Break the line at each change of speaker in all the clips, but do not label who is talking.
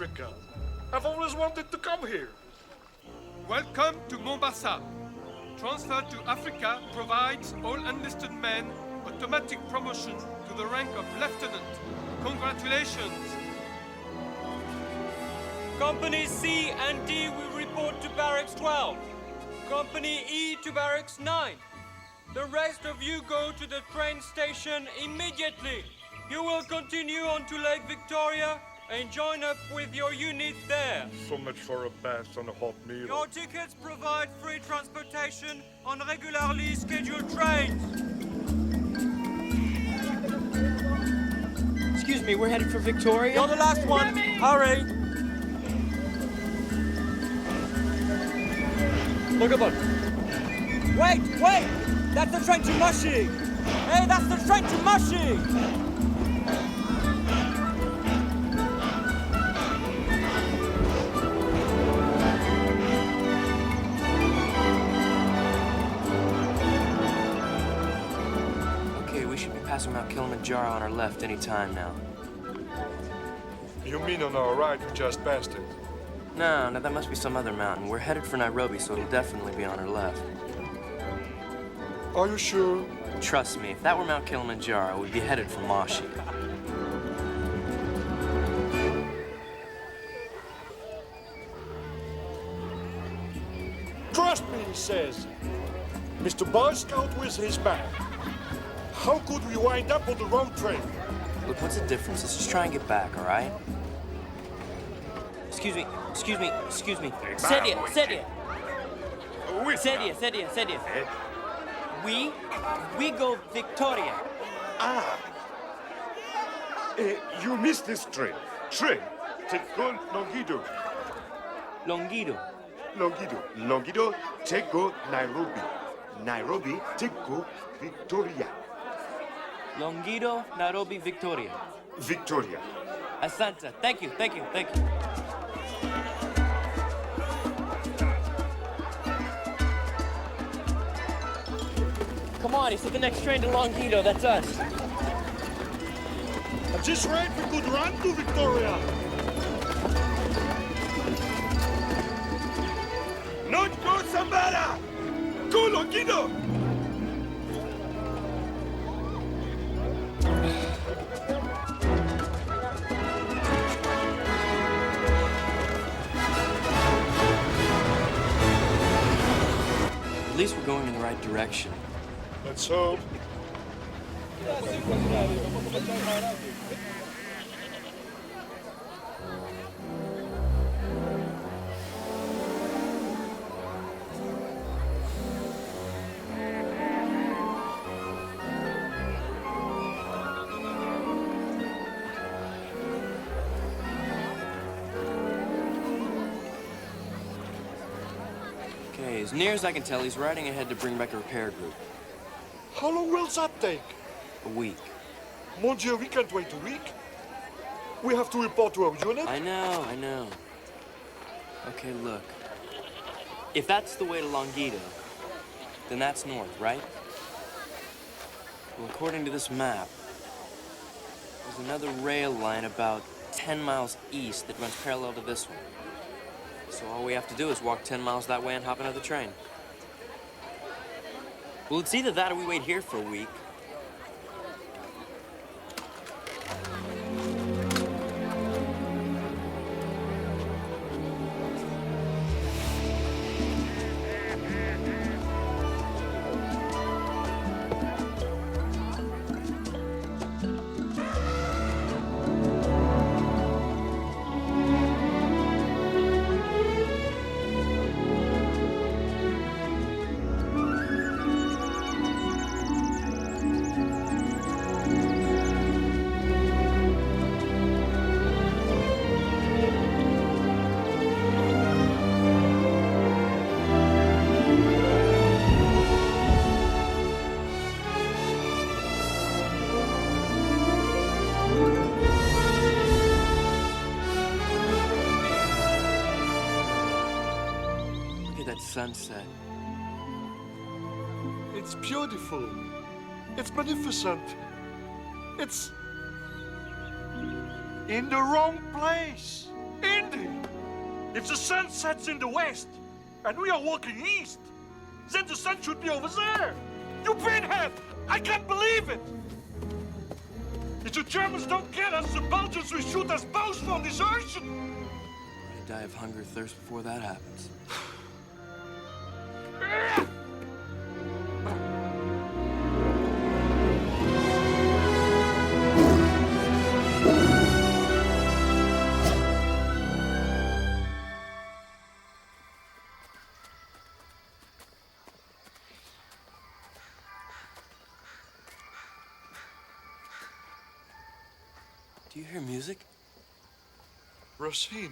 Africa. I've always wanted to come here.
Welcome to Mombasa. Transfer to Africa provides all enlisted men automatic promotion to the rank of lieutenant. Congratulations.
Company C and D will report to Barracks 12. Company E to Barracks 9. The rest of you go to the train station immediately. You will continue on to Lake Victoria and join up with your unit there.
So much for a bath and a hot meal.
Your tickets provide free transportation on regularly scheduled trains.
Excuse me, we're headed for Victoria?
You're the last one. Hurry. Look at them. Wait! That's the train to Mushy. Hey, that's the train to Mushy.
Passing Mount Kilimanjaro on our left any time now.
You mean on our right, we just passed it?
No, that must be some other mountain. We're headed for Nairobi, so it'll definitely be on our left.
Are you sure?
Trust me, if that were Mount Kilimanjaro, we'd be headed for Moshi.
Trust me, he says. Mr. Boy Scout with his back. How could we wind up on the wrong train?
Look, what's the difference? Let's just try and get back, all right? Excuse me. Sedia. We go Victoria.
You missed this train. Take go Longido. Longido, take go Nairobi. Nairobi, take go Victoria.
Longido, Nairobi, Victoria.
Victoria.
Asante. Thank you. Come on, he said the next train to Longido, that's us.
At this rate, we could run to Victoria.
Not go Sambara! Go Longido!
At least we're going in the right direction.
Let's hope.
Okay, as near as I can tell, he's riding ahead to bring back a repair group.
How long will that take?
A week.
Mon Dieu, we can't wait a week. We have to report to our unit.
I know. Okay, look. If that's the way to Longido, then that's north, right? Well, according to this map, there's another rail line about 10 miles east that runs parallel to this one. So all we have to do is walk 10 miles that way and hop another train. Well, it's either that or we wait here for a week. Sunset.
It's beautiful. It's magnificent. It's in the wrong place. Indy! If the sun sets in the west and we are walking east, then the sun should be over there. You pinhead! I can't believe it! If the Germans don't get us, the Belgians will shoot us both from this ocean!
I die of hunger, thirst before that happens. Do you hear music?
Rossini.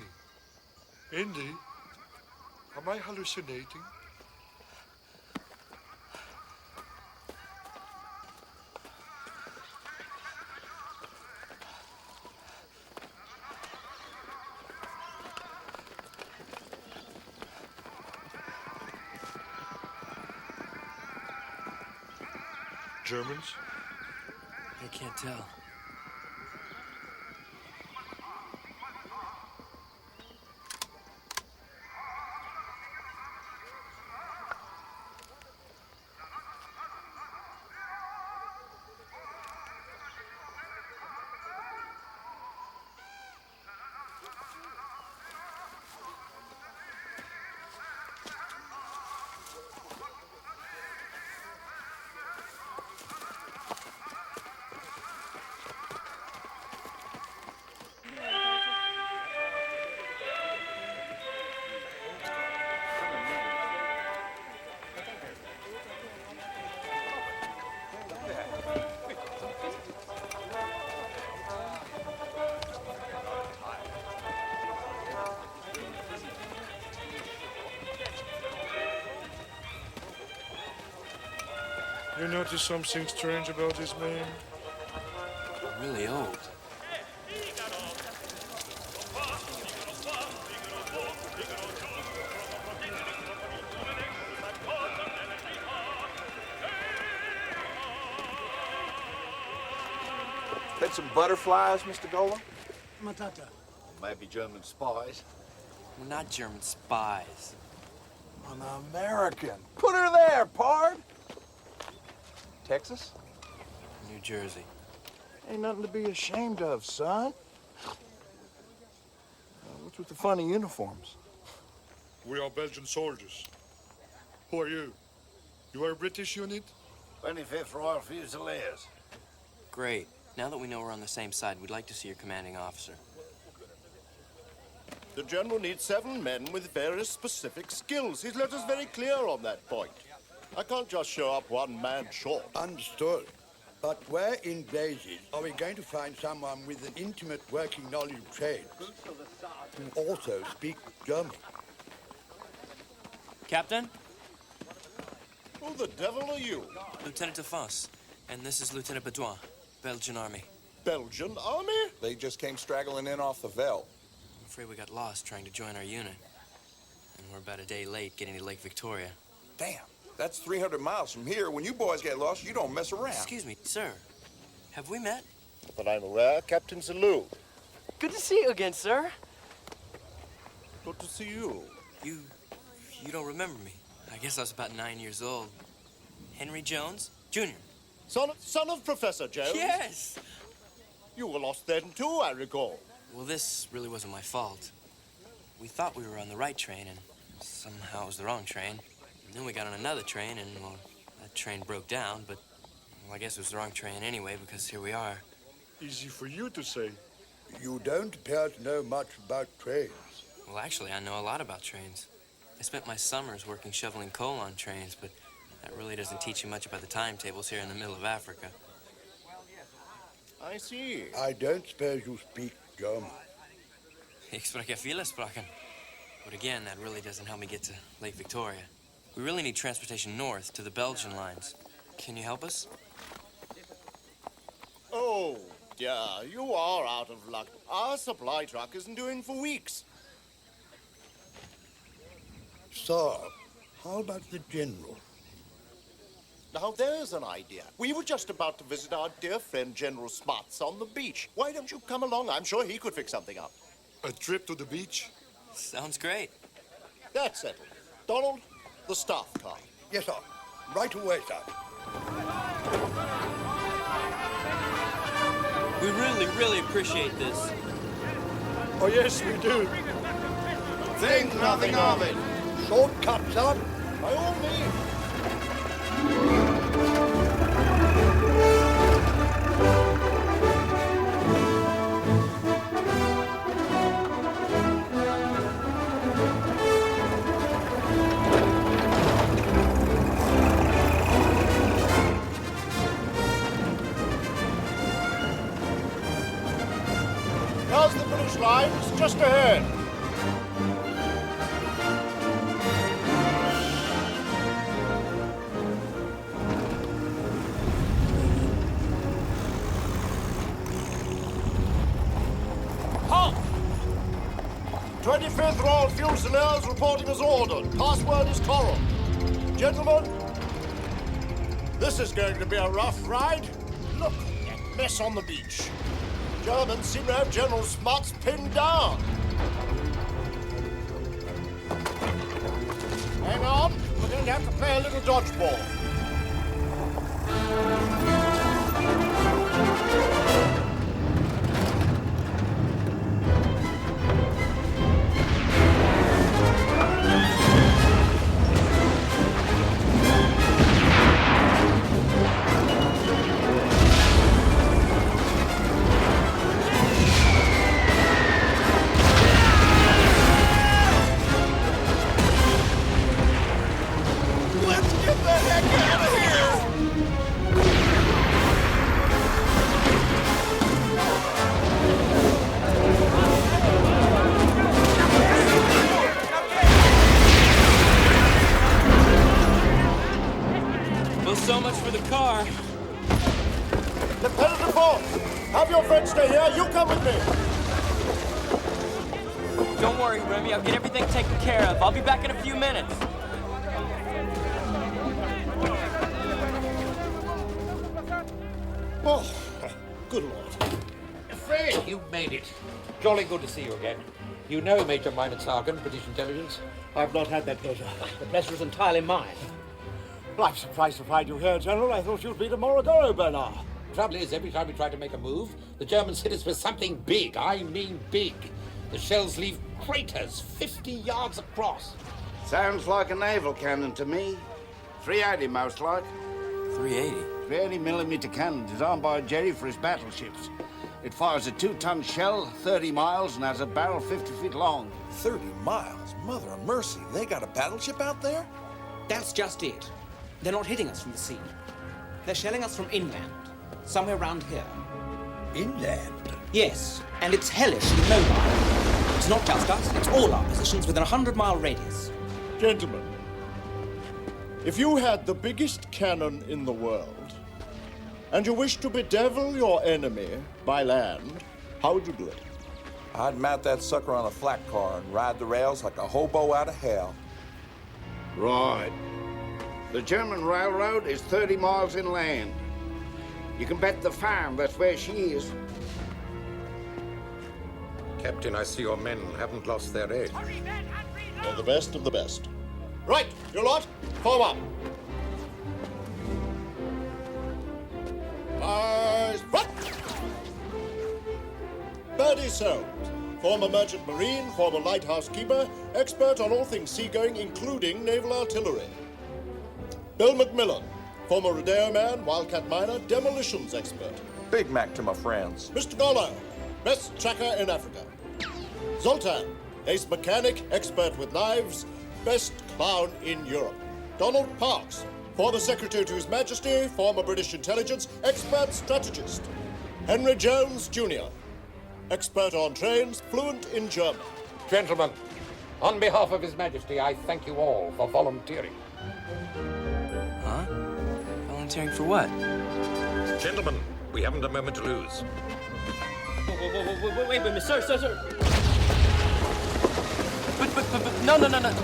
Indy, am I hallucinating? Germans?
I can't tell.
You notice something strange about this man?
Really old.
Fed some butterflies, Mr. Golan?
Matata.
Maybe German spies.
We're not German spies.
An American. Put her there, pard. Texas?
New Jersey.
Ain't nothing to be ashamed of, son. What's with the funny uniforms?
We are Belgian soldiers. Who are you? You are a British unit?
25th Royal Fusiliers.
Great. Now that we know we're on the same side, we'd like to see your commanding officer.
The General needs 7 men with various specific skills. His letter's very clear on that point. I can't just show up one man short.
Understood. But where in blazes are we going to find someone with an intimate working knowledge of trades who also speak German?
Captain?
Who the devil are you?
Lieutenant Defense. And this is Lieutenant Bedouin, Belgian Army.
Belgian army?
They just came straggling in off the Veldt.
I'm afraid we got lost trying to join our unit. And we're about a day late getting to Lake Victoria.
Damn, that's 300 miles from here. When you boys get lost, you don't mess around.
Excuse me, sir. Have we met?
But I'm aware, Captain Zalou.
Good to see you again, sir.
Good to see you.
You don't remember me. I guess I was about 9 years old. Henry Jones, Jr.
Son of Professor Jones?
Yes!
You were lost then too, I recall.
Well, this really wasn't my fault. We thought we were on the right train, and somehow it was the wrong train. And then we got on another train, and, well, that train broke down, but, well, I guess it was the wrong train anyway, because here we are.
Easy for you to say.
You don't appear to know much about trains.
Well, actually, I know a lot about trains. I spent my summers working shoveling coal on trains, but that really doesn't teach you much about the timetables here in the middle of Africa.
I see.
I don't suppose you speak German.
Ich spreche viele Sprachen. But again, that really doesn't help me get to Lake Victoria. We really need transportation north to the Belgian lines. Can you help us?
Oh, dear, you are out of luck. Our supply truck isn't doing for weeks.
Sir, how about the General?
Now, there's an idea. We were just about to visit our dear friend General Smuts on the beach. Why don't you come along? I'm sure he could fix something up. A trip to the beach?
Sounds great.
That's settled. Donald, the staff car.
Yes, sir. Right away, sir.
We really appreciate this.
Oh, yes, we do.
Think nothing of it.
Shortcut, sir.
By all means. How's the British lines? Just ahead.
Halt!
25th Royal Fusiliers reporting as ordered. Password is Coral. Gentlemen, this is going to be a rough ride. Look at that mess on the beach. Germans seem to have General Smuts pinned down. Hang on, we're going to have to play a little dodgeball.
Well, so much for the car.
Lieutenant Ford, have your friend stay here. You come with me.
Don't worry, Remy. I'll get everything taken care of. I'll be back in a few minutes.
Oh, good Lord.
Fred, you've made it. Jolly good to see you again. You know Major Minot Sargon, British Intelligence.
I've not had that pleasure.
The pleasure is entirely mine.
Well, I'm surprised to find you here, General. I thought you'd be the Morogoro Bernard.
The trouble is, every time we try to make a move, the Germans hit us with something big. I mean big. The shells leave craters 50 yards across.
Sounds like a naval cannon to me. 380 most like.
380?
380mm cannon designed by Jerry for his battleships. It fires a 2-ton shell, 30 miles, and has a barrel 50 feet long.
30 miles? Mother of mercy, they got a battleship out there?
That's just it. They're not hitting us from the sea. They're shelling us from inland, somewhere around here.
Inland?
Yes, and it's hellishly mobile. It's not just us, it's all our positions within a 100-mile radius.
Gentlemen, if you had the biggest cannon in the world, and you wished to bedevil your enemy by land, how would you do it?
I'd mount that sucker on a flat car and ride the rails like a hobo out of hell.
Right. The German railroad is 30 miles inland. You can bet the farm that's where she is.
Captain, I see your men haven't lost their edge.
They're the best of the best. Right, you lot, form up. Eyes front. Birdie Soames, former merchant marine, former lighthouse keeper, expert on all things seagoing, including naval artillery. Bill McMillan, former rodeo man, wildcat miner, demolitions expert.
Big Mac to my friends.
Mr. Gollo, best tracker in Africa. Zoltan, ace mechanic, expert with knives, best clown in Europe. Donald Parks, former secretary to His Majesty, former British intelligence, expert strategist. Henry Jones, Jr., expert on trains, fluent in German.
Gentlemen, on behalf of His Majesty, I thank you all for volunteering.
Huh? Volunteering for what?
Gentlemen, we haven't a moment to lose.
Wait a minute, sir.
But No.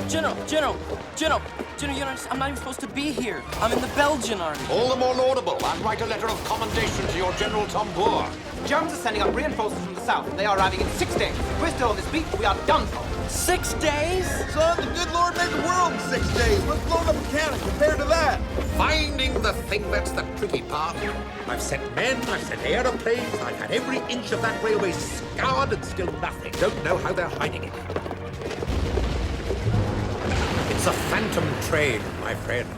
General, you don't understand. I'm not even supposed to be here. I'm in the Belgian army.
All the more laudable. I'll write a letter of commendation to your General Tambour.
The Germans are sending up reinforcements from the south. They are arriving in 6 days. If we're still on this beat, we are done for.
6 days?
Son, the good Lord made the world in 6 days. What's blowing up a cannon compared to that?
Finding the thing that's the tricky part. I've sent men, I've sent aeroplanes, I've had every inch of that railway scoured and still nothing. Don't know how they're hiding it. It's a phantom train, my friends.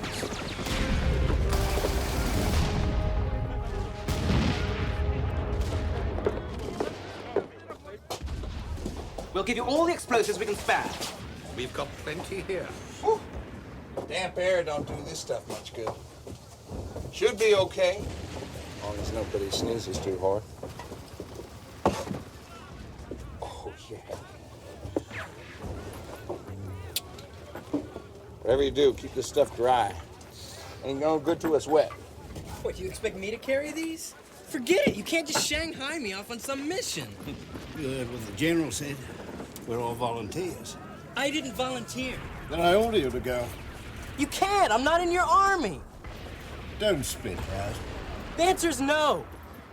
We'll give you all the explosives we can spare.
We've got plenty here.
Whew. Damp air don't do this stuff much good. Should be okay. As long as nobody sneezes too hard. Oh, yeah. Whatever you do, keep this stuff dry. Ain't no good to us wet.
What, you expect me to carry these? Forget it. You can't just Shanghai me off on some mission.
You heard what the general said. We're all volunteers.
I didn't volunteer.
Then I order you to go.
You can't. I'm not in your army.
Don't spit out.
The answer's no.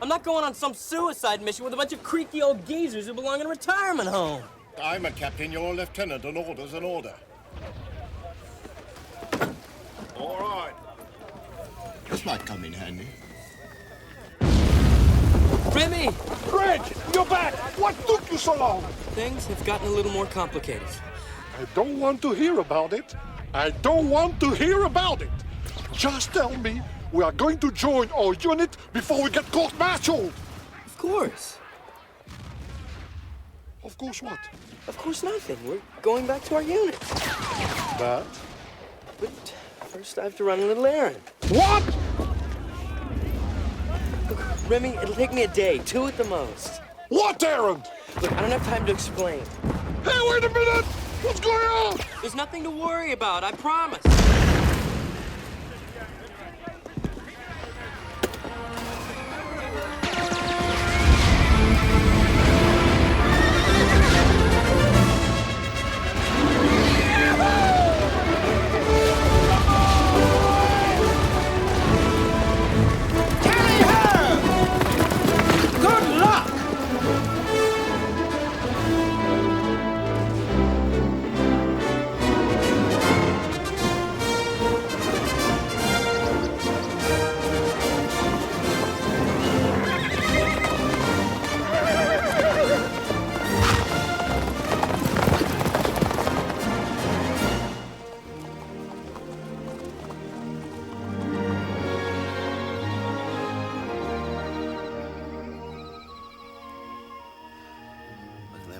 I'm not going on some suicide mission with a bunch of creaky old geezers who belong in a retirement home.
I'm a captain, you're a lieutenant. An order's an order. All right.
This might come in handy.
Remy!
Greg, you're back! What took you so long?
Things have gotten a little more complicated.
I don't want to hear about it. I don't want to hear about it. Just tell me we are going to join our unit before we get court-martialed.
Of course.
Of course what?
Of course nothing. We're going back to our unit.
But?
But first I have to run a little errand.
What?
Look, Remy, it'll take me a day, 2 at the most.
What errand?
Look, I don't have time to explain.
Hey, wait a minute! What's going on?
There's nothing to worry about, I promise.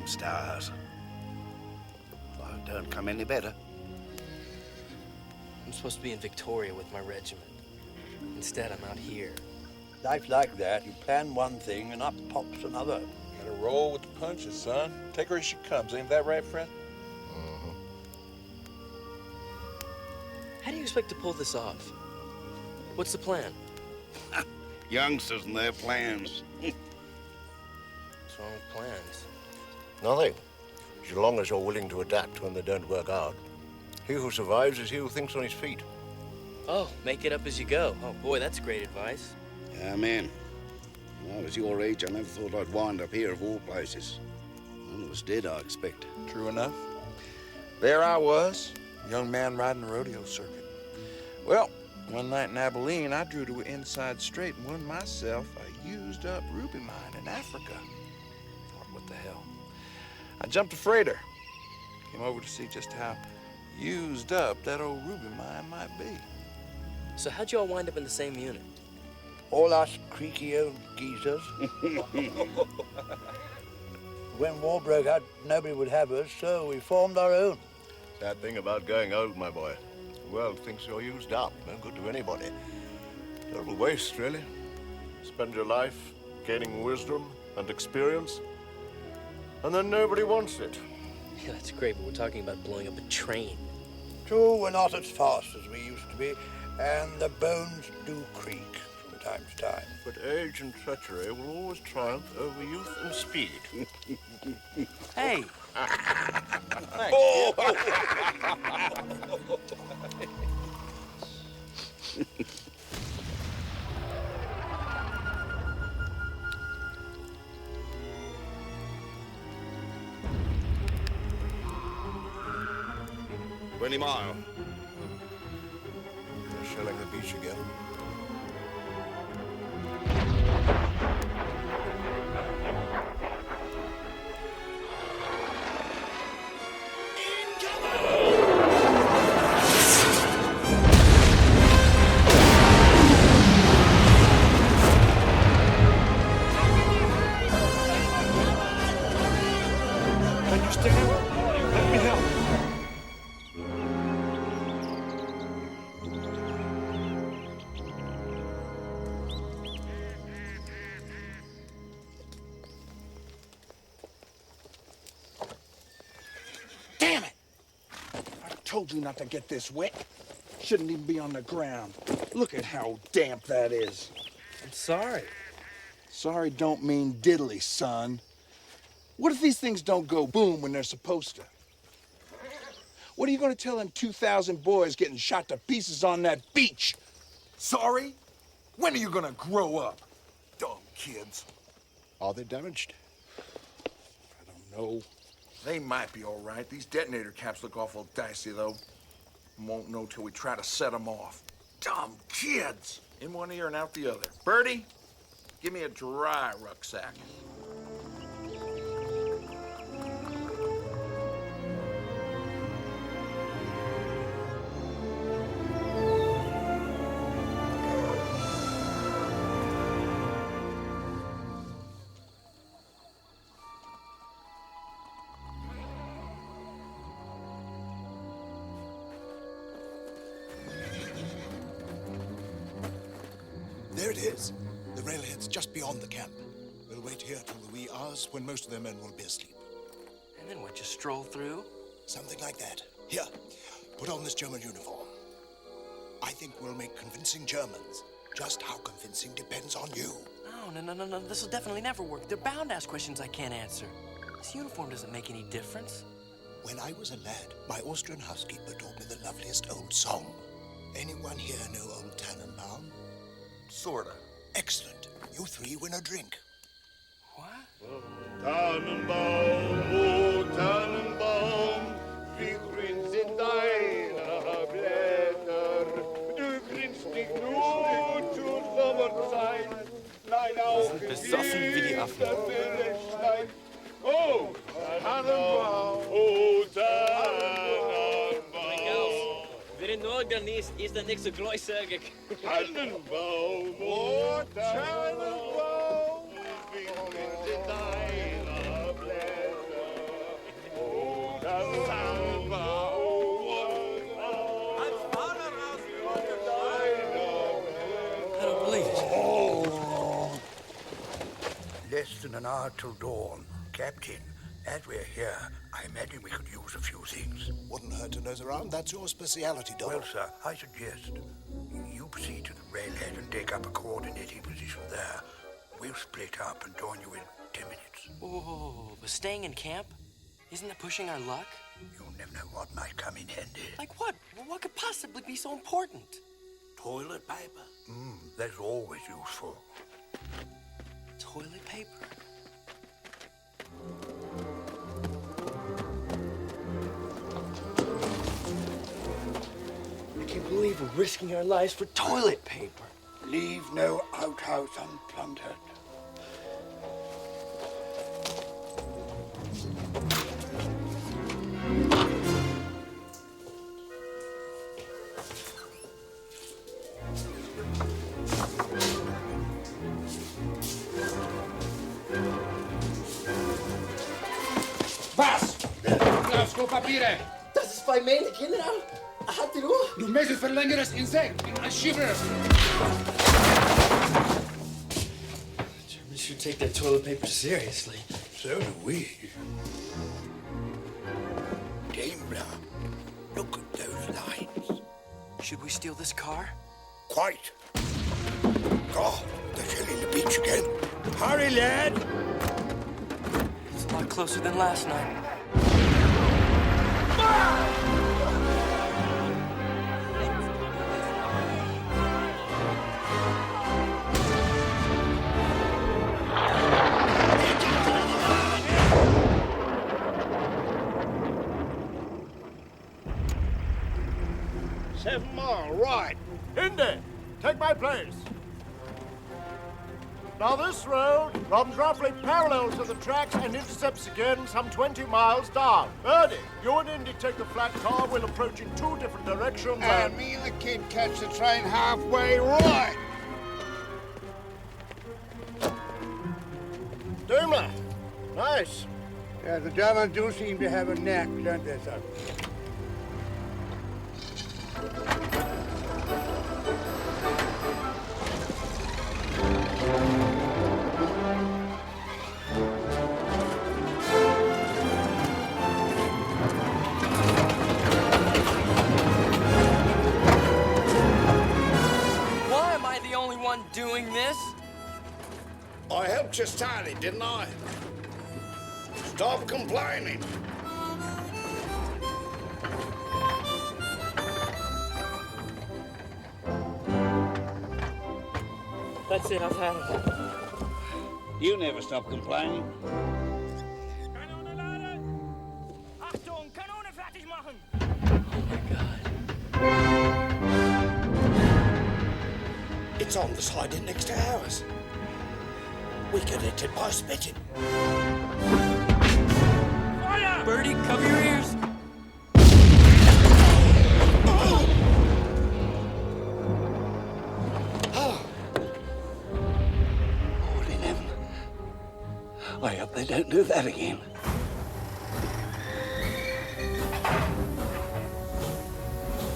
Stars. Life don't come any better.
I'm supposed to be in Victoria with my regiment. Instead, I'm out here.
Life's like that. You plan one thing and up pops another.
Gotta roll with the punches, son. Take her as she comes. Ain't that right, friend?
How do you expect to pull this off? What's the plan?
Youngsters and their plans.
What's wrong with plans?
Nothing. As long as you're willing to adapt when they don't work out. He who survives is he who thinks on his feet.
Oh, make it up as you go. Oh, boy, that's great advice.
Yeah, man. When I was your age, I never thought I'd wind up here of all places. I was dead, I expect.
True enough. There I was, young man riding the rodeo circuit. Well, one night in Abilene, I drew to an inside straight and won myself a used-up ruby mine in Africa. Thought, what the hell? I jumped a freighter. Came over to see just how used up that old ruby mine might be.
So how'd you all wind up in the same unit?
All us creaky old geezers. When war broke out, nobody would have us, so we formed our own.
Sad thing about going old, my boy. The world thinks you're used up. No good to anybody. Total waste, really. Spend your life gaining wisdom and experience, and then nobody wants it.
Yeah, that's great, but we're talking about blowing up a train.
True, we're not as fast as we used to be, and the bones do creak from time to time.
But age and treachery will always triumph over youth and speed.
Hey.
Oh.
$20 miles.
They're shelling the beach again.
Understand? Let me help.
Damn it! I told you not to get this wet. Shouldn't even be on the ground. Look at how damp that is.
I'm sorry.
Sorry don't mean diddly, son. What if these things don't go boom when they're supposed to? What are you going to tell them 2,000 boys getting shot to pieces on that beach?
Sorry? When are you gonna grow up? Dumb kids.
Are they damaged?
I don't know.
They might be all right. These detonator caps look awful dicey, though. Won't know till we try to set them off. Dumb kids! In one ear and out the other. Bertie, give me a dry rucksack.
There it is. The railhead's just beyond the camp. We'll wait here till the wee hours when most of their men will be asleep.
And then what, just stroll through?
Something like that. Here, put on this German uniform. I think we'll make convincing Germans. Just how convincing depends on you.
No. This will definitely never work. They're bound to ask questions I can't answer. This uniform doesn't make any difference.
When I was a lad, my Austrian housekeeper taught me the loveliest old song. Anyone here know Old Tannenbaum?
Sorta.
Excellent. You three win a drink.
What?
Tannenbaum, oh Tannenbaum, wie grün sind deine Blätter. Du grinst nicht nur zur Sommerzeit, nein auch in
Besoffen wie die Affen.
Winterschneit. Oh, Tannenbaum, oh Tannenbaum.
Wer in Norden ist der nächste Gläusergig.
Tannenbaum, oh Tannenbaum, wie grün sind deine Blätter. Oh Tannenbaum,
I don't believe it.
Oh. Less than an hour till dawn. Captain, as we're here, I imagine we could use a few things.
Wouldn't hurt to nose around. That's your speciality, Donald.
Well, sir, I suggest you proceed to the railhead and take up a coordinating position there. We'll split up and join you in 10 minutes.
Whoa, but staying in camp? Isn't that pushing our luck?
You'll never know what might come in handy.
Like what? Well, what could possibly be so important?
Toilet paper? That's always useful.
Toilet paper? I can't believe we're risking our lives for toilet paper.
Leave no outhouse unplundered.
Was? Glasgow-Papiere!
Das ist bei meine General. Hat die Uhr?
Du möchtest verlängertes Insekt in ein Schiffer.
Germans should take their toilet paper seriously.
So do we. Daimler, look at those lines.
Should we steal this car?
Quite. God, they're shelling the beach again. Hurry, lad!
It's a lot closer than last night.
7 Mile, right.
Indy, take my place. Now this road runs roughly parallel to the tracks and intercepts again some 20 miles down. Birdie, you and Indy take the flat car. We'll approach in 2 different directions
And me and the kid catch the train halfway, right.
Doomer, nice.
Yeah, the Germans do seem to have a knack, don't they, sir?
Why am I the only one doing this?
I helped you start it, didn't I? Stop complaining.
That's it, I've had it.
You never stop complaining.
Achtung, Kanone fertig machen!
Oh my God.
It's on the side in next to ours. We could hit it by spitting.
Feuer!
Birdie, cover your ears.
Lord in heaven. I hope they don't do that again.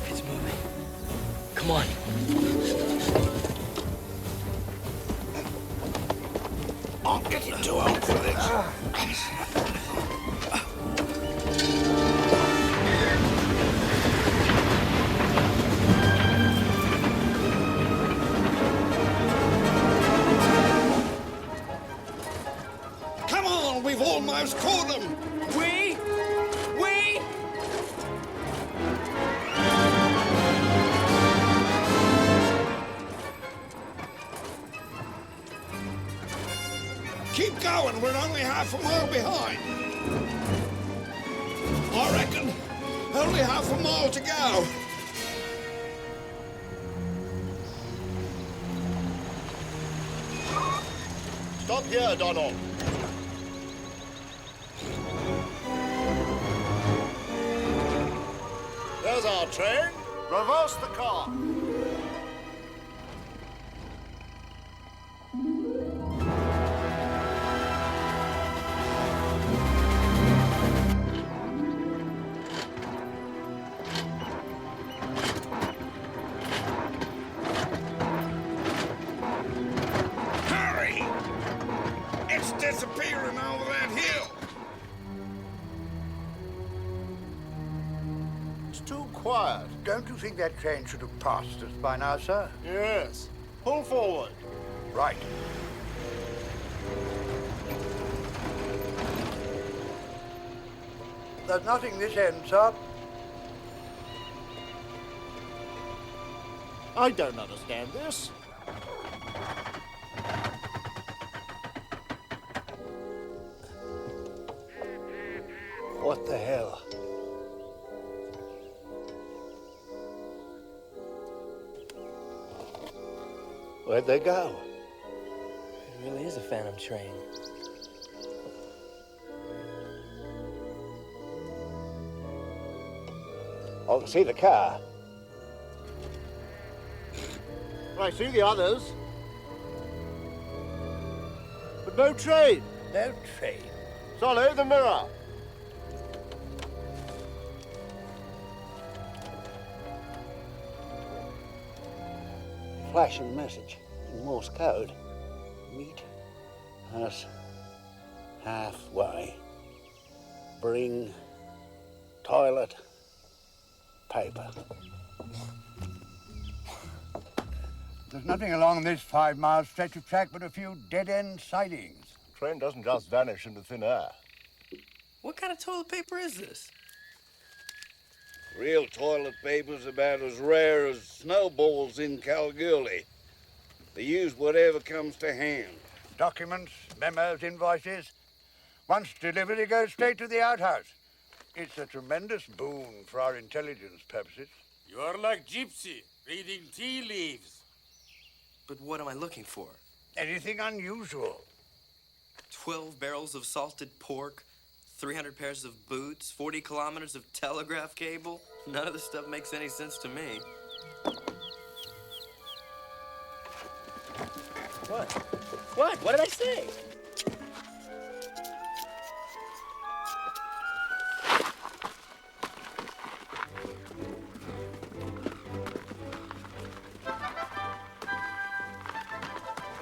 It's moving. Come on.
I'm getting too old for this. Come on, we've almost caught them.
We?
Keep going, we're only half a mile behind. I reckon only half a mile to go.
Stop here, Donald. There's our train. Reverse the car.
Hurry! It's disappearing over that hill.
It's too quiet. Don't you think that train should have passed us by now, sir?
Yes. Pull forward.
Right. There's nothing this end, sir.
I don't understand this.
What the hell? Where'd they go?
It really is a phantom train.
I can see the car.
I see the others. But no train.
No train.
Solly, the mirror.
Flashing message in Morse code. Meet us halfway. Bring toilet paper.
There's nothing along this 5-mile stretch of track but a few dead-end sidings.
Train doesn't just vanish into thin air.
What kind of toilet paper is this?
Real toilet paper's about as rare as snowballs in Kalgoorlie. They use whatever comes to hand.
Documents, memos, invoices. Once delivered, it goes straight to the outhouse. It's a tremendous boon for our intelligence purposes.
You're like Gypsy, reading tea leaves.
But what am I looking for?
Anything unusual?
12 barrels of salted pork, 300 pairs of boots, 40 kilometers of telegraph cable. None of this stuff makes any sense to me.
What? What? What did I say?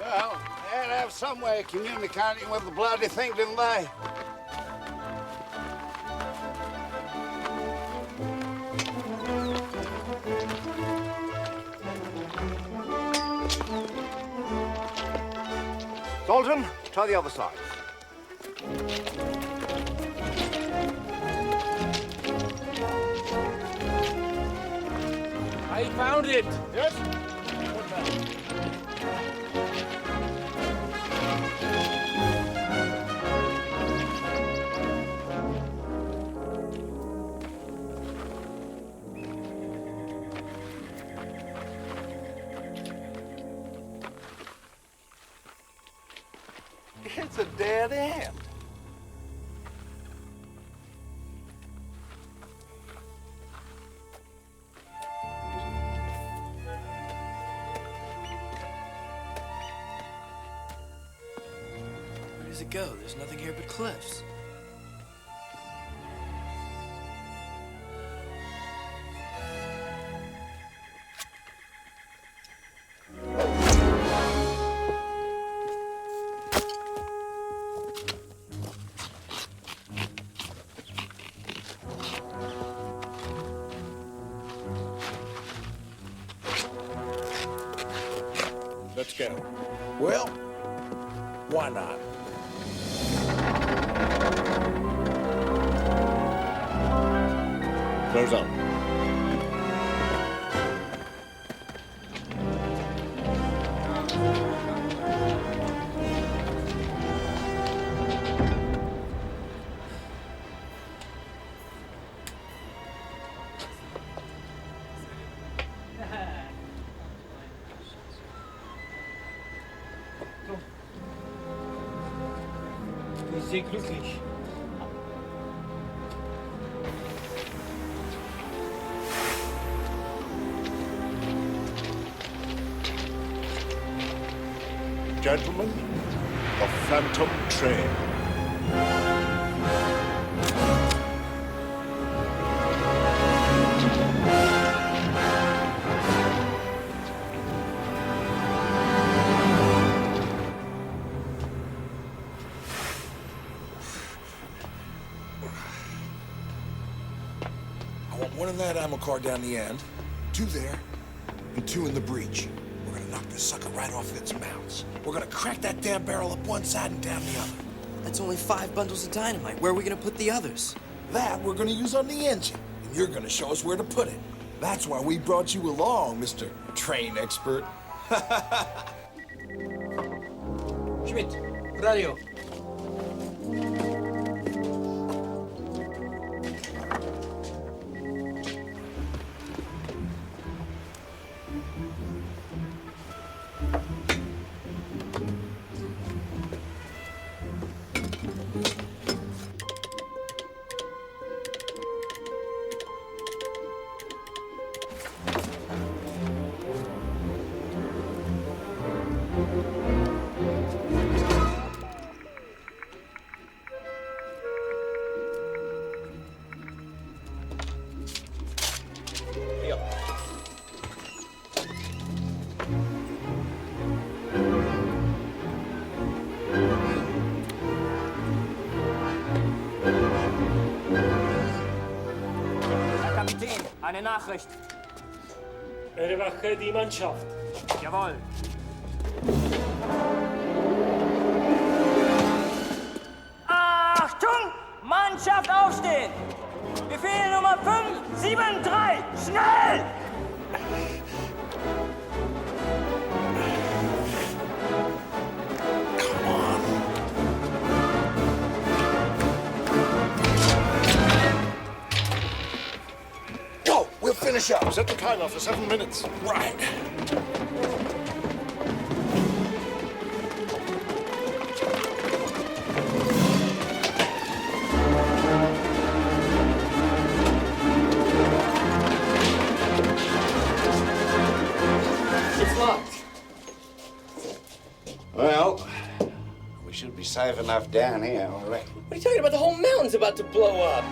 Well, they'd have some way of communicating with the bloody thing, didn't they?
Dalton, try the other side.
I found it.
Yes?
It's a dead end.
Where does it go? There's nothing here but cliffs.
Let's go.
Well, why not?
Close up.
Sehr glücklich.
Gentlemen, the Phantom Train.
I want one in that ammo car down the end, 2 there, and 2 in the breech. We're gonna knock this sucker right off its mounts. We're gonna crack that damn barrel up one side and down the other.
That's only 5 bundles of dynamite. Where are we gonna put the others?
That we're gonna use on the engine, and you're gonna show us where to put it. That's why we brought you along, Mr. Train Expert.
Schmidt, radio.
Eine Nachricht.
Erwache die Mannschaft.
Jawohl.
Achtung! Mannschaft
finish up. Set the timer for 7 minutes.
Right.
It's locked.
Well, we should be safe enough down here, I reckon.
What are you talking about? The whole mountain's about to blow up.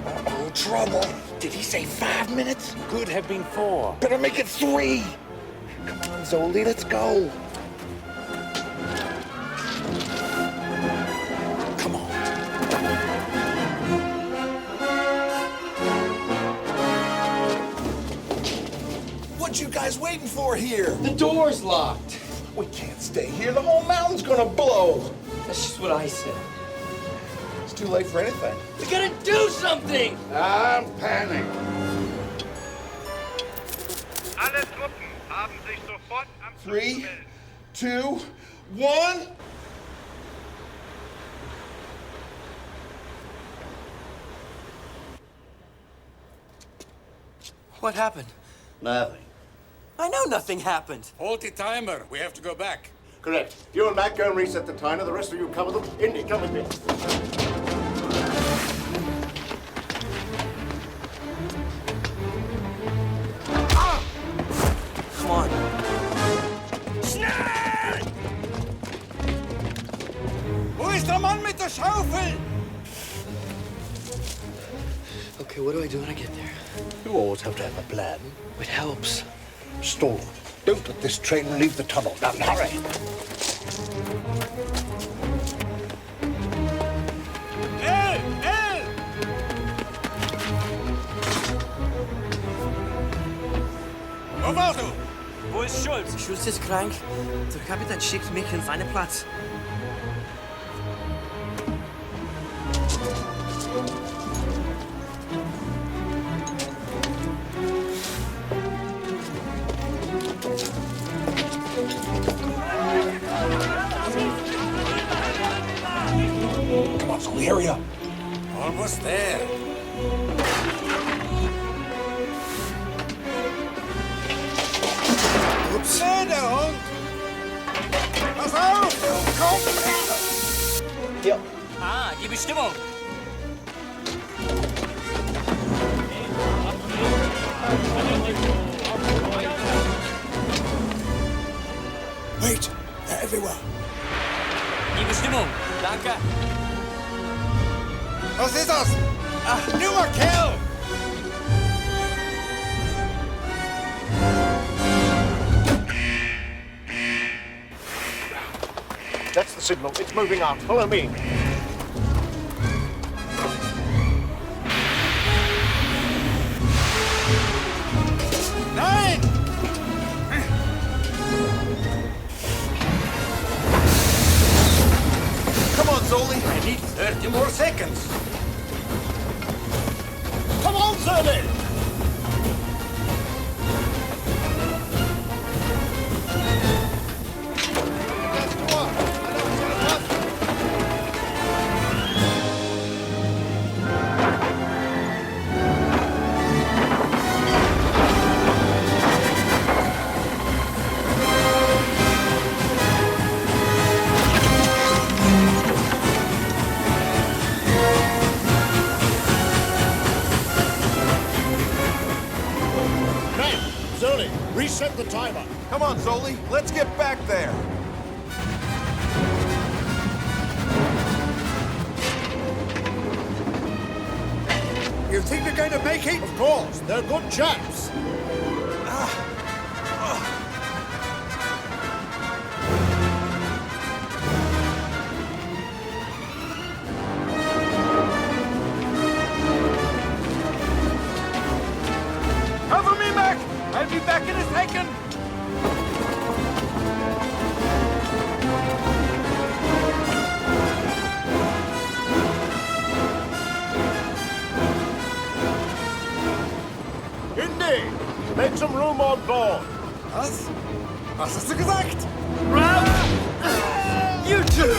Uh-oh, trouble.
Did he say 5 minutes?
Could have been 4.
Better make it 3. Come on, Zoli, let's go. Come on.
What you guys waiting for here?
The door's locked.
We can't stay here. The whole mountain's gonna blow.
That's just what I said.
It's too late for anything.
We gotta do something!
Don't panic.
Alle Truppen haben sich sofort am
3, 2, 1.
What happened?
Nothing.
I know nothing happened.
Hold the timer. We have to go back.
Correct. You and Mac go and reset the timer. The rest of you cover them. Indy, come with me.
Come on.
Schnell! Wo ist der Mann mit der Schaufel?
Okay, what do I do when I get there?
You always have to have a plan.
It helps.
Stall. Don't let this train leave the tunnel. Now, hurry.
Wo warst du?
Wo ist Schulz?
Schulz ist krank. Der Kapitän schickt mich in seinen Platz.
Come on, Zoli, hurry up.
Almost there.
Ups.
Hey, der Hund! Pass auf! Komm!
Hier.
Ah, die Bestimmung.
Wait, they're everywhere.
Die Bestimmung.
Danke.
Was ist das? Junger Kerl!
That's the signal. It's moving out. Follow me.
Nein!
Come on, Zoli.
I need 30 more seconds.
Come on, Zoli! Zoli, reset the timer.
Come on, Zoli. Let's get back there.
You think they're going to make it?
Of course, they're good chaps.
Cover me, Mac! I'll be back in a second!
Indy, make some room on board.
Was? Was hast du gesagt?
You two!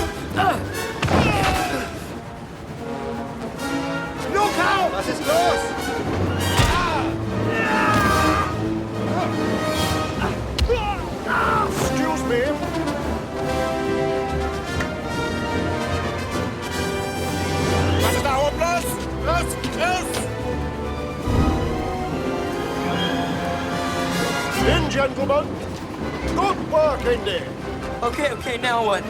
Look out! Was ist los?
gentlemen. Good work, Indy.
Okay, now what?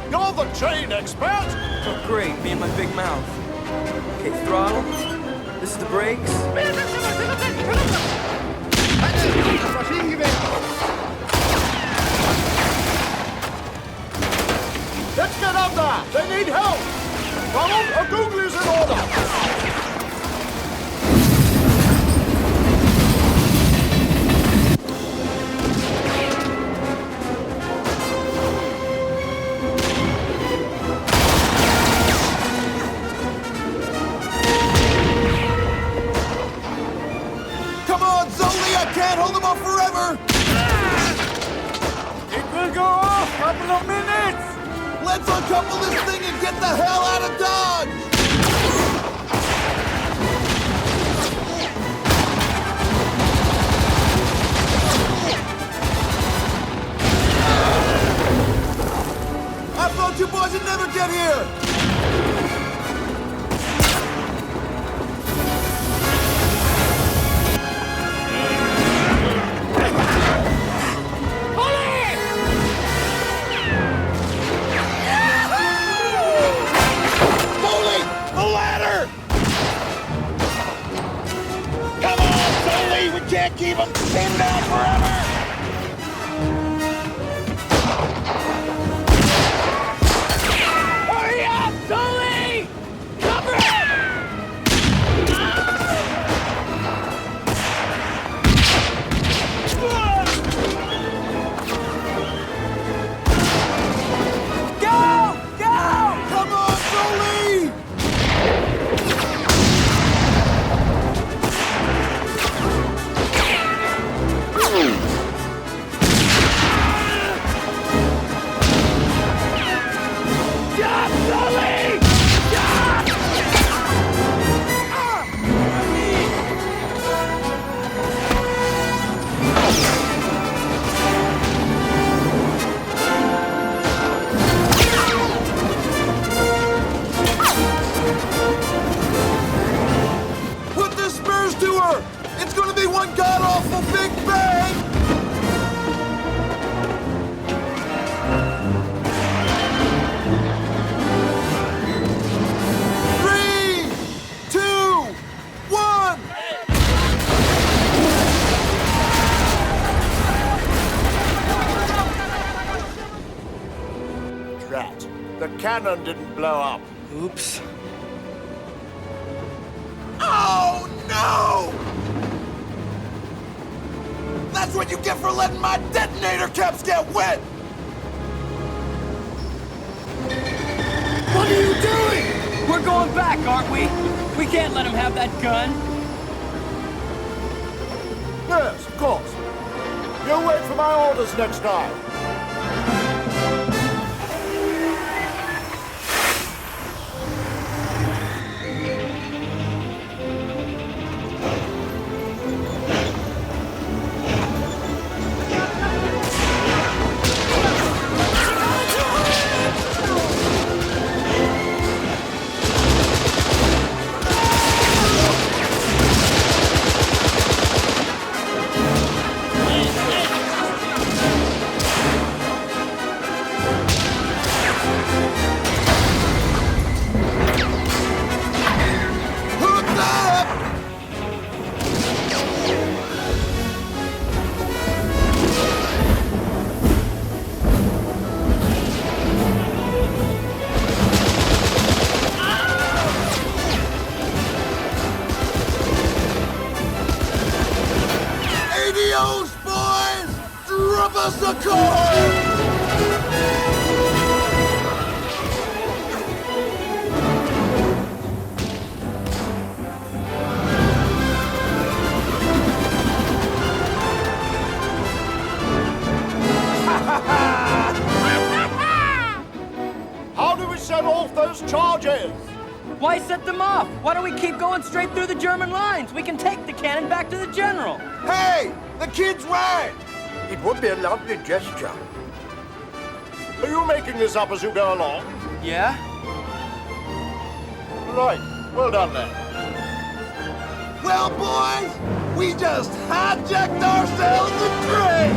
You're the train expert.
Oh, great, me and my big mouth. Okay, throttle. This is the brakes.
Let's get up there. They need help. Ronald, a Google is in order.
Come on, Zoli! I can't hold them off forever!
It will go off! Couple of minutes!
Let's uncouple this thing and get the hell out of Dodge! I thought you boys would never get here!
Can't keep them pinned down forever! Hurry up, Sully! Cover it! Go! Go!
Come on, Sully! Put the spurs to her! It's gonna be one god-awful big bang! Three, two, one!
Drat. The cannon didn't blow up.
Oops.
Oh, no! That's what you get for letting my detonator caps get wet!
What are you doing? We're going back, aren't we? We can't let him have that gun.
Yes, of course. You wait for my orders next time.
Adios, boys! Drop us a card!
How do we set off those charges?
Why set them off? Why don't we keep going straight through the German lines? We can take the cannon back to the general.
Hey! The kid's right!
It would be a lovely gesture. Are you making this up as you go along?
Yeah?
Right. Well done, then.
Well, boys,
We just hijacked ourselves a train!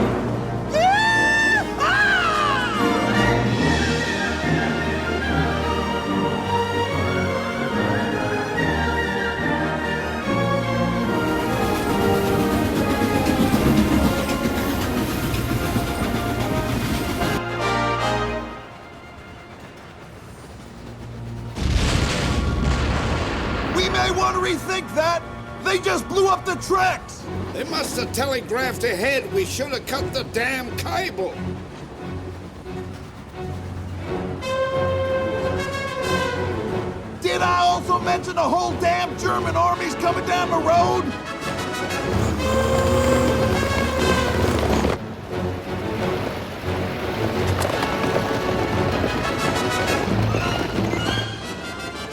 We may want to rethink that! They just blew up the tracks!
They must have telegraphed ahead. We should have cut the damn cable.
Did I also mention the whole damn German army's coming down the road?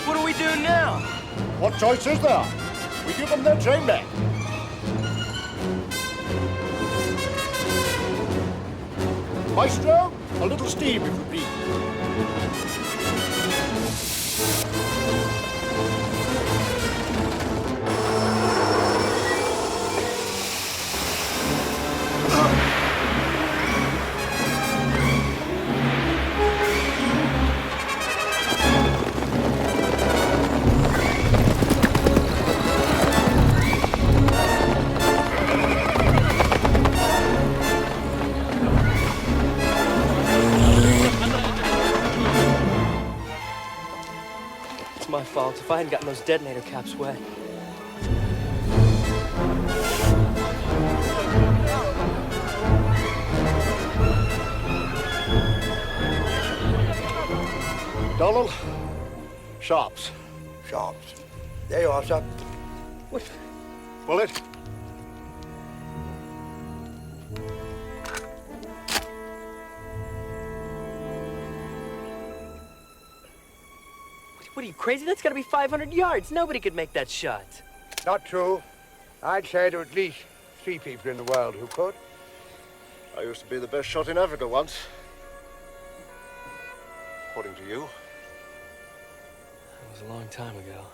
What do we do now?
What choice is there? We give them their train back. Maestro, a little steam, if you please.
It's my fault if I hadn't gotten those detonator caps wet.
Donald, sharps.
Sharps. There you are, sir.
What?
Bullet.
What are you, crazy? That's gotta be 500 yards. Nobody could make that shot.
Not true. I'd say there are at least 3 people in the world who could.
I used to be the best shot in Africa once. According to you.
That was a long time ago.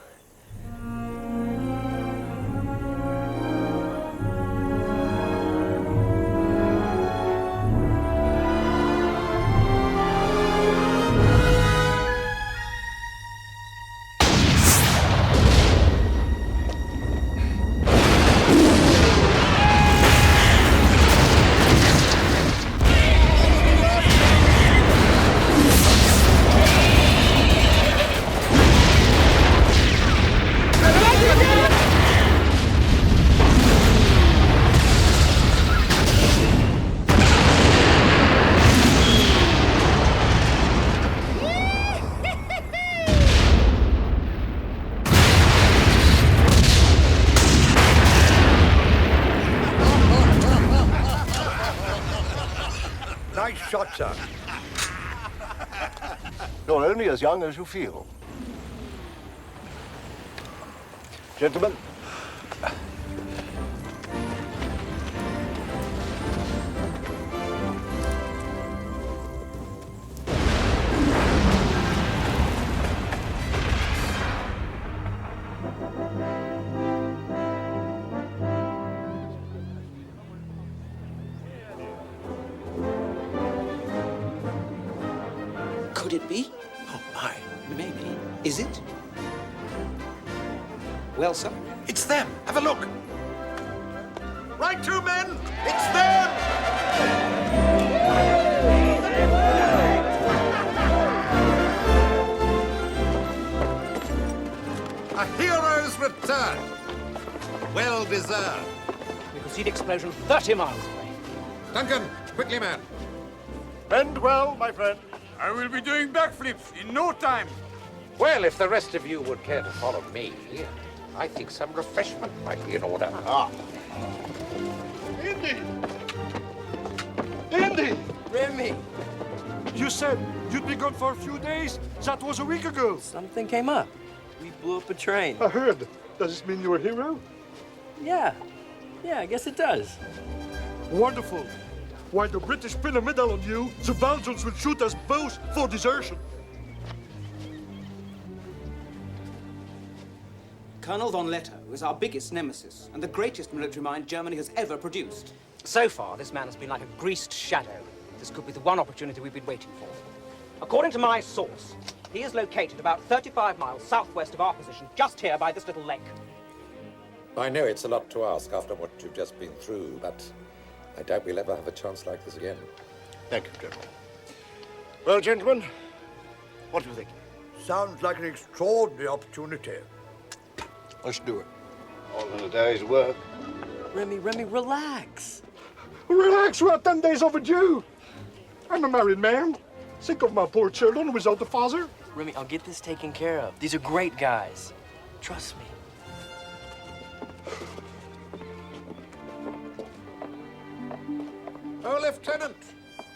Nice shot, sir.
You're only as young as you feel. Gentlemen.
Could it be? Oh, my. Maybe. Is it? Well, sir?
It's them. Have a look. Right, 2 men. It's them.
A hero's return. Well deserved.
We could see the explosion 30 miles away.
Duncan, quickly, man.
Bend well, my friend.
I will be doing backflips in no time.
Well, if the rest of you would care to follow me, I think some refreshment might be in order.
Indy! Indy!
Remy!
You said you'd be gone for a few days. That was a week ago.
Something came up. We blew up a train.
I heard. Does this mean you're a hero?
Yeah. Yeah, I guess it does.
Wonderful. While the British pin a medal on you, the Belgians will shoot us both for desertion.
Colonel von Lettow is our biggest nemesis and the greatest military mind Germany has ever produced.
So far, this man has been like a greased shadow. This could be the one opportunity we've been waiting for. According to my source, he is located about 35 miles southwest of our position, just here by this little lake.
I know it's a lot to ask after what you've just been through, but I doubt we'll ever have a chance like this again.
Thank you, General. Well, gentlemen, what do you think?
Sounds like an extraordinary opportunity.
Let's do it.
All in a day's work.
Remy, relax.
Relax, we're 10 days overdue. I'm a married man. Think of my poor children without a father.
Remy, I'll get this taken care of. These are great guys. Trust me.
Oh, Lieutenant!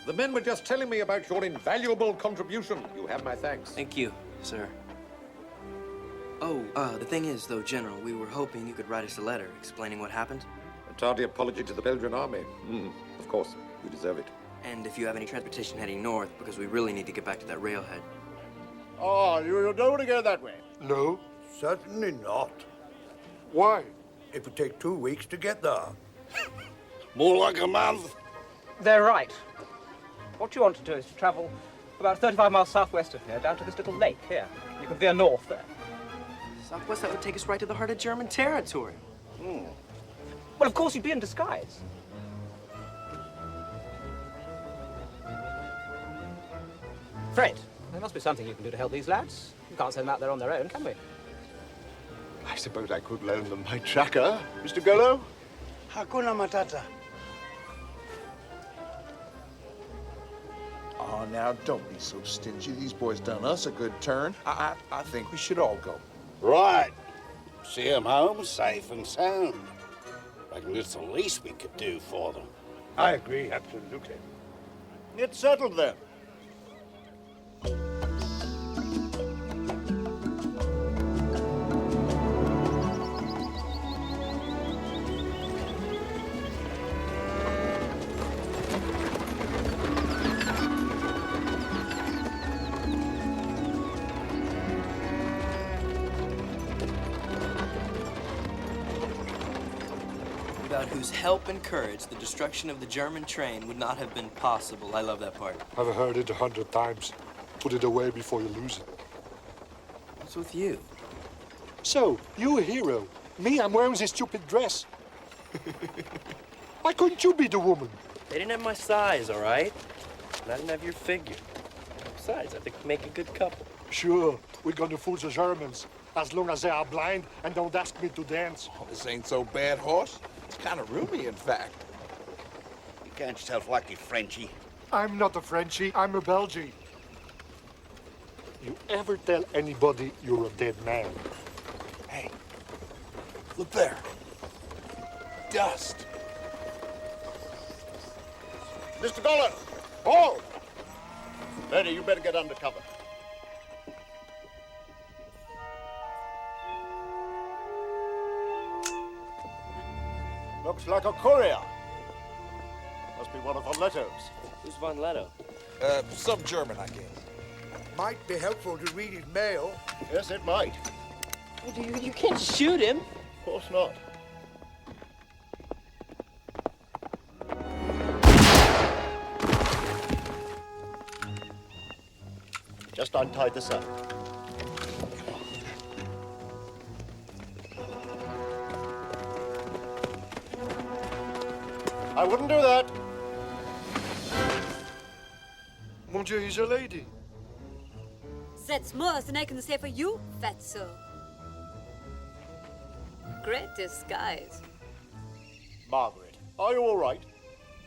The men were just telling me about your invaluable contribution. You have my thanks.
Thank you, sir. Oh, the thing is, though, General, we were hoping you could write us a letter explaining what happened.
A tardy apology to the Belgian army. Of course, you deserve it.
And if you have any transportation heading north, because we really need to get back to that railhead.
Oh, you don't want to go that way?
No.
Certainly not.
Why?
It would take 2 weeks to get there.
More like a month.
They're right. What you want to do is to travel about 35 miles southwest of here, down to this little lake here. You can veer north there.
Southwest, that would take us right to the heart of German territory.
Well, of course, you'd be in disguise. Fred, there must be something you can do to help these lads. We can't send them out there on their own, can we?
I suppose I could loan them my tracker, Mr. Golo.
Hakuna Matata.
Oh, now, don't be so stingy. These boys done us a good turn. I think we should all go.
Right. See 'em home safe and sound. Reckon it's the least we could do for them.
I agree, absolutely. It's settled then.
Without whose help and courage, the destruction of the German train would not have been possible. I love that part.
I've heard it 100 times. Put it away before you lose it.
What's with you?
So, you a hero. Me, I'm wearing this stupid dress. Why couldn't you be the woman?
They didn't have my size, all right? And I didn't have your figure. Besides, I think we make a good couple.
Sure, we're gonna fool the Germans. As long as they are blind and don't ask me to dance.
Oh, this ain't so bad, horse. It's kind of roomy, in fact.
You can't yourself like you Frenchie.
I'm not a Frenchie, I'm a Belgie. You ever tell anybody you're a dead man?
Hey, look there. Dust.
Mr. Goller! Hold! Lady, you better get under cover. Looks like a courier. Must be one of Von Letto's.
Who's Von Lettow?
Some German, I guess.
Might be helpful to read his mail.
Yes, it might.
You can't shoot him.
Of course not. Just untie this up. I wouldn't do that.
Mon Dieu, he's a lady.
That's more than I can say for you, fatso. Great disguise.
Margaret, are you all right?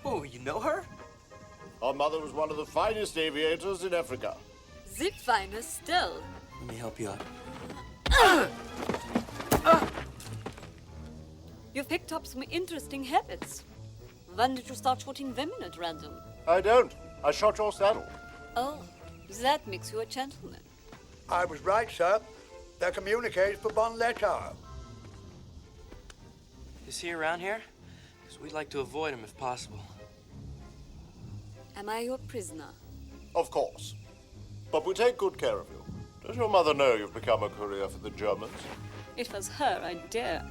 Oh, you know her?
Our mother was one of the finest aviators in Africa.
The finest still.
Let me help you out.
You've picked up some interesting habits. When did you start shooting women at random?
I don't. I shot your saddle.
Oh, that makes you a gentleman.
I was right, sir. They're communicators for Von Lettow.
Is he around here? Because we'd like to avoid him if possible.
Am I your prisoner?
Of course. But we take good care of you. Does your mother know you've become a courier for the Germans?
It was her idea.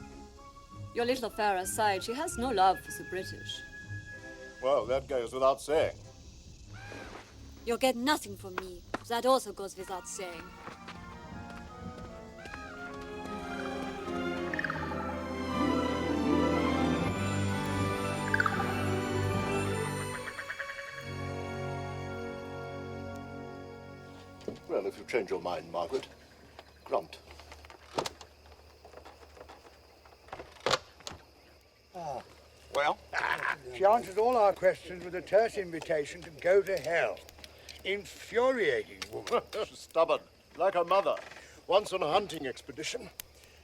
Your little affair aside, she has no love for the British.
Well, that goes without saying.
You'll get nothing from me. That also goes without saying.
Well, if you change your mind, Margaret, grunt.
Well? She answered all our questions with a terse invitation to go to hell. Infuriating woman.
Stubborn, like her mother. Once on a hunting expedition,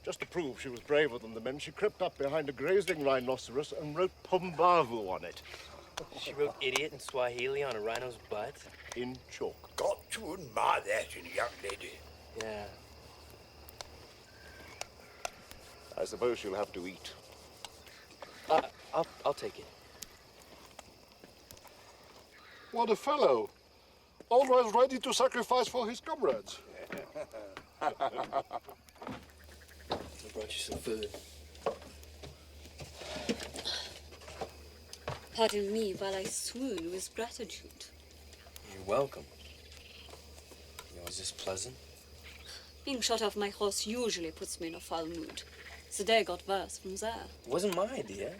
just to prove she was braver than the men, she crept up behind a grazing rhinoceros and wrote Pumbavu on it.
She wrote idiot in Swahili on a rhino's butt?
In chalk.
Got to admire that in a young lady.
Yeah.
I suppose she'll have to eat.
I'll take it.
What a fellow. Always ready to sacrifice for his comrades.
I brought you some food.
Pardon me while I swoon with gratitude.
You're welcome. Is this pleasant?
Being shot off my horse usually puts me in a foul mood. The day got worse from there.
It wasn't my idea.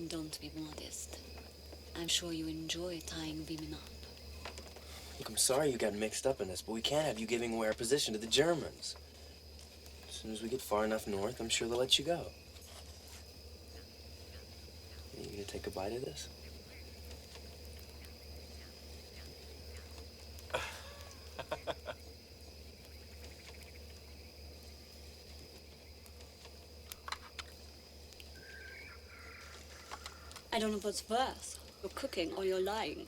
Don't be modest. I'm sure you enjoy tying women up.
Look, I'm sorry you got mixed up in this, but we can't have you giving away our position to the Germans. As soon as we get far enough north, I'm sure they'll let you go. You gonna take a bite of this?
I don't know what's worse, your cooking or your lying.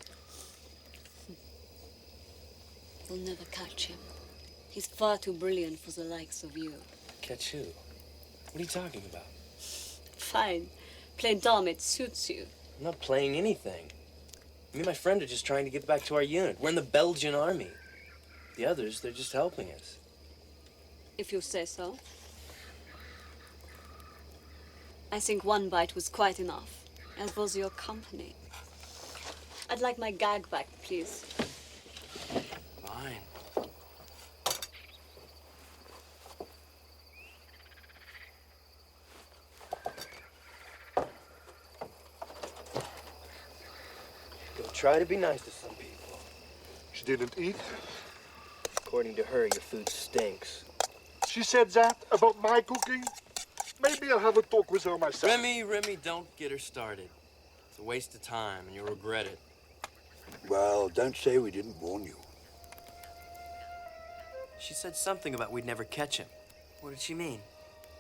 You'll never catch him. He's far too brilliant for the likes of you.
Catch who? What are you talking about?
Fine. Play dumb, it suits you.
I'm not playing anything. Me and my friend are just trying to get back to our unit. We're in the Belgian army. The others, they're just helping us.
If you say so. I think one bite was quite enough, as was your company. I'd like my gag back, please.
Fine. Don't try to be nice to some people.
She didn't eat?
According to her, your food stinks.
She said that about my cooking? Maybe I'll have a talk with her myself.
Remy, don't get her started. It's a waste of time, and you'll regret it.
Well, don't say we didn't warn you.
She said something about we'd never catch him. What did she mean?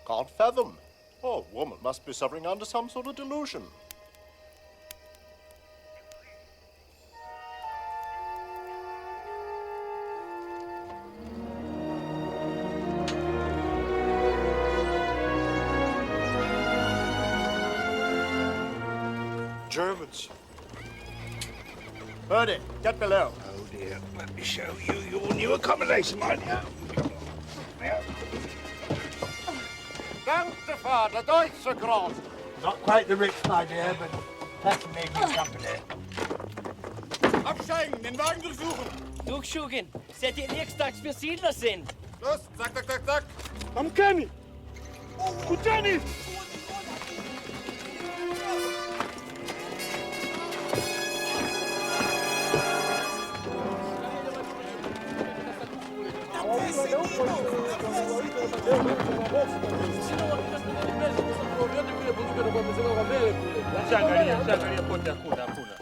Can't fathom. Oh, woman must be suffering under some sort of delusion.
Germans.
Birdie, get below.
Oh dear, let me show you your new accommodation, my dear.
Danke, Vater, Deutsche Groß.
Not quite the rich, my dear, but that's making company.
Absteigen, den Wagen durchsuchen.
Durchsuchen. Seid ihr nächstags für Siedler sind.
Los, zack, zack, zack, zack.
I'm Kenny. Who's Kenny?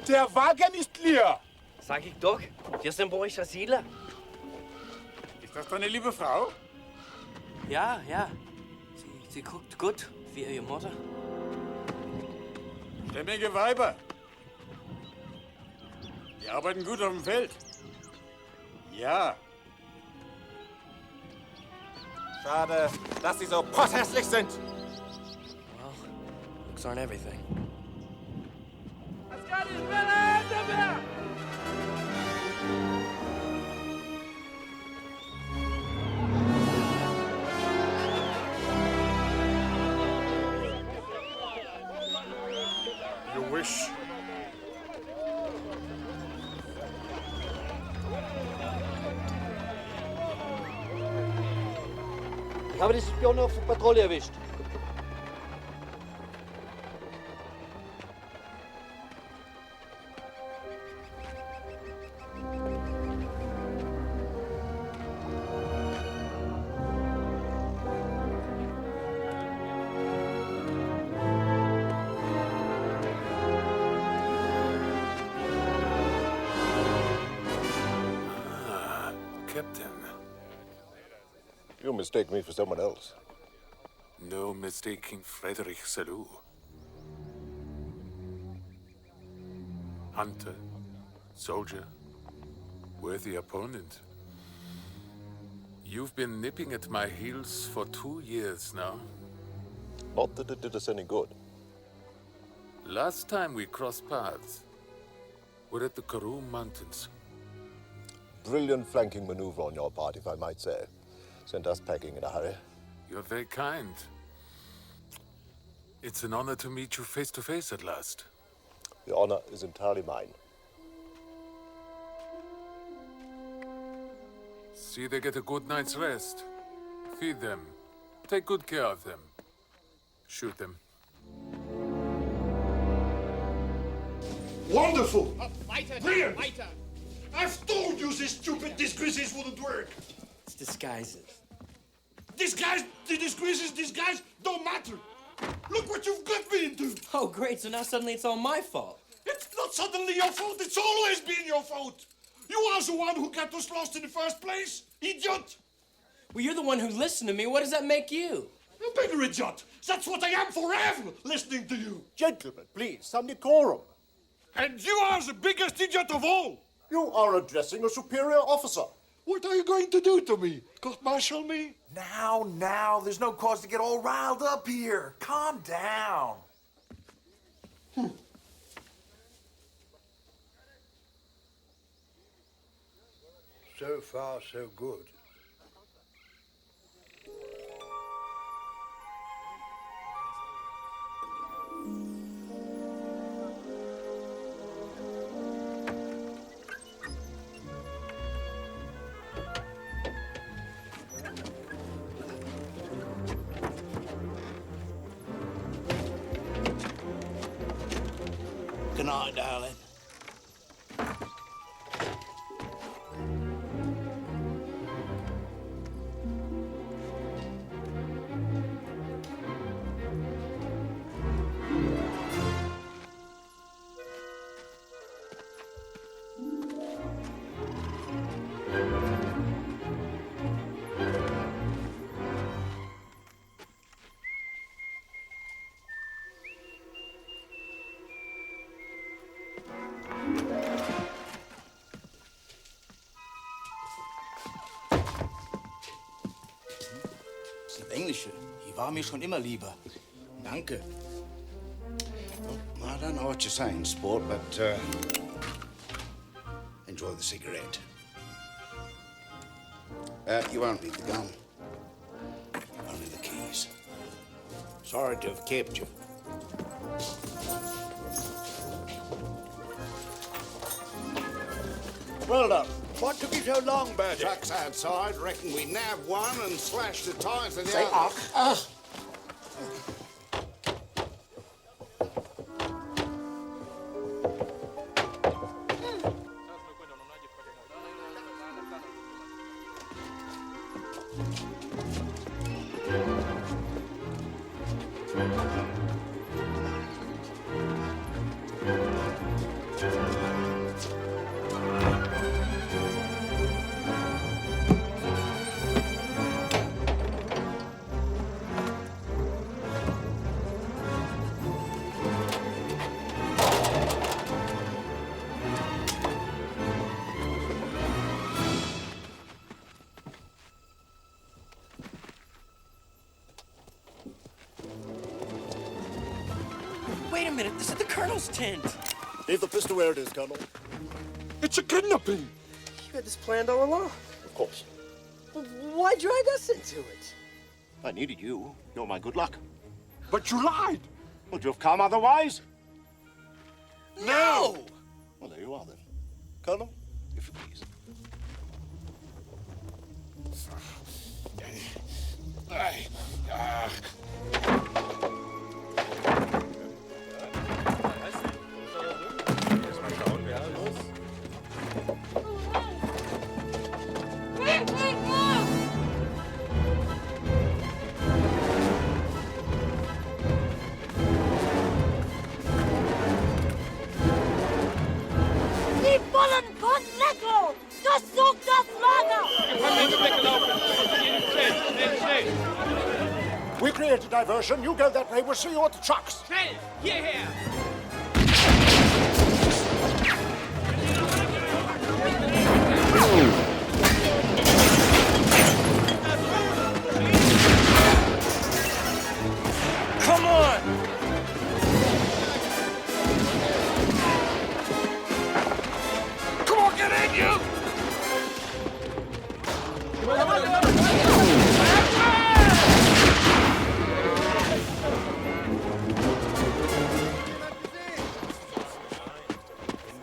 Der Wagen ist leer.
Sag ich doch, wir sind bei euch als Siedler.
Ist das deine liebe Frau?
Ja. Sie guckt gut, wie ihre Mutter.
Stämmige Weiber. Die arbeiten gut auf dem Feld. Ja.
Schade, dass sie so potthässlich sind.
Well, looks aren't everything.
Ich habe die Spione auf der Patrouille erwischt.
Captain.
You mistake me for someone else.
No mistaking Frederick Salou. Hunter, soldier, worthy opponent. You've been nipping at my heels for 2 years now.
Not that it did us any good.
Last time we crossed paths, we're at the Karoo Mountains.
Brilliant flanking maneuver on your part, if I might say. Sent us packing in a hurry.
You're very kind. It's an honor to meet you face to face at last.
The honor is entirely mine.
See they get a good night's rest. Feed them. Take good care of them. Shoot them.
Wonderful!
Weiter,
Brilliant!
weiter!
I've told you these stupid disguises wouldn't work!
It's disguises.
The disguise don't matter! Look what you've got me into!
Oh, great, so now suddenly it's all my fault.
It's not suddenly your fault, it's always been your fault! You are the one who got us lost in the first place, idiot!
Well, you're the one who listened to me. What does that make you?
A bigger idiot! That's what I am forever, listening to you!
Gentlemen, please, some decorum.
And you are the biggest idiot of all!
You are addressing a superior officer.
What are you going to do to me? Court-martial me?
Now, there's no cause to get all riled up here. Calm down.
So far, so good. Good night, darling.
Das Englische, die war mir schon immer lieber. Danke.
I don't know what you're saying, sport, but enjoy the cigarette. You won't need the gun. Only the keys. Sorry to have kept you.
Well done.
What took you so long, Bertie?
Truck's outside. Reckon we nab one and slash the tires of the
Say
other.
Wait a minute, this is the Colonel's tent.
Leave the pistol where it is, Colonel.
It's a kidnapping!
You had this planned all along.
Of course.
Well, why drag us into it?
I needed you. You're my good luck.
But you lied!
Would you have come otherwise?
No!
Well, there you are, then. Colonel, if you please.
Die Bullen von Lecco! Durchsucht das Lager!
We create a diversion. You go that way. We'll see you at the trucks.
Schnell, hierher!
Come on! Come on, get in, you!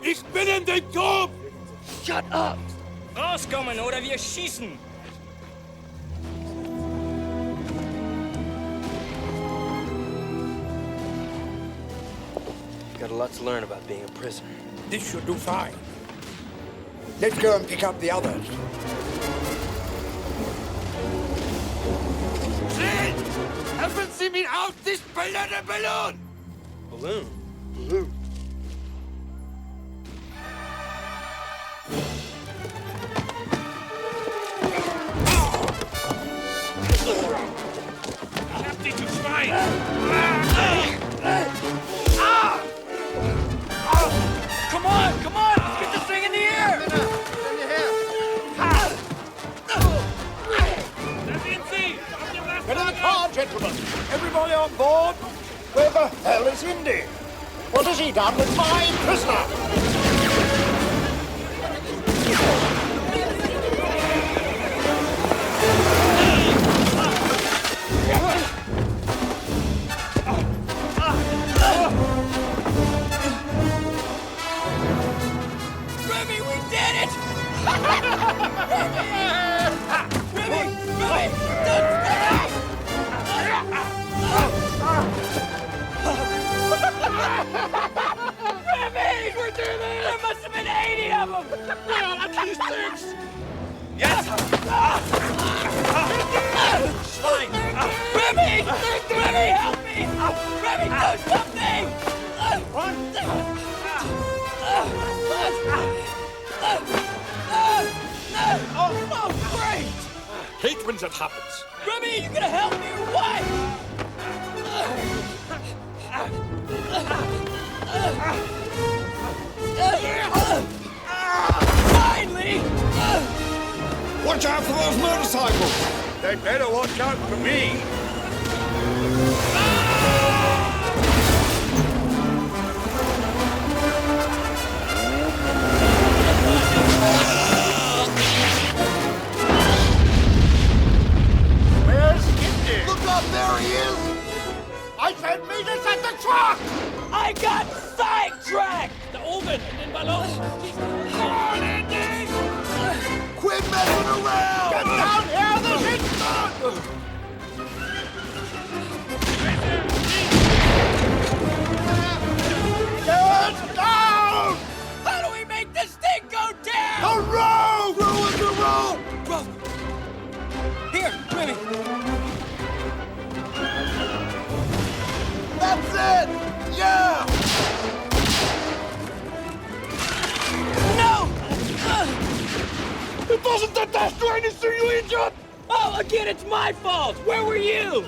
Ich bin in dem Turm!
Shut up! Rauskommen oder wir schießen!
Got a lot to learn about being a prisoner.
This should do fine. Let's go and pick up the others.
Schnell! Helfen Sie mir aus, this blöde Ballon!
Balloon?
Balloon.
Ich hab dich, du Schwein!
Come on, come on! Let's get this thing in the air!
Get in the car, gentlemen. Everybody on board? Where the hell is Indy? What has he done with my prisoner?
Remy, we did it! Remy! Remy! Don't Remy! We're doing it! There must have been 80 of them! Well, at least 6! Yes! Fine! Remy! Remy, help me! Remy, do something! Oh, great!
Hate when that happens.
Remy, you gonna help me or what? Finally!
Watch out for those motorcycles!
They better watch out for me.
Where's Indy?
Look up, there he is!
I said meet us at the truck!
I got sidetracked! Da oben, in den Ballon! Come on, Andy!
Quit messing around!
Get down here, this is good! Get down!
How do we make this thing go down?
The rope! Ruin the rope!
Here, Remy!
That's it! Yeah!
No!
It wasn't the dash train, is you idiot!
Oh, again, it's my fault! Where were you?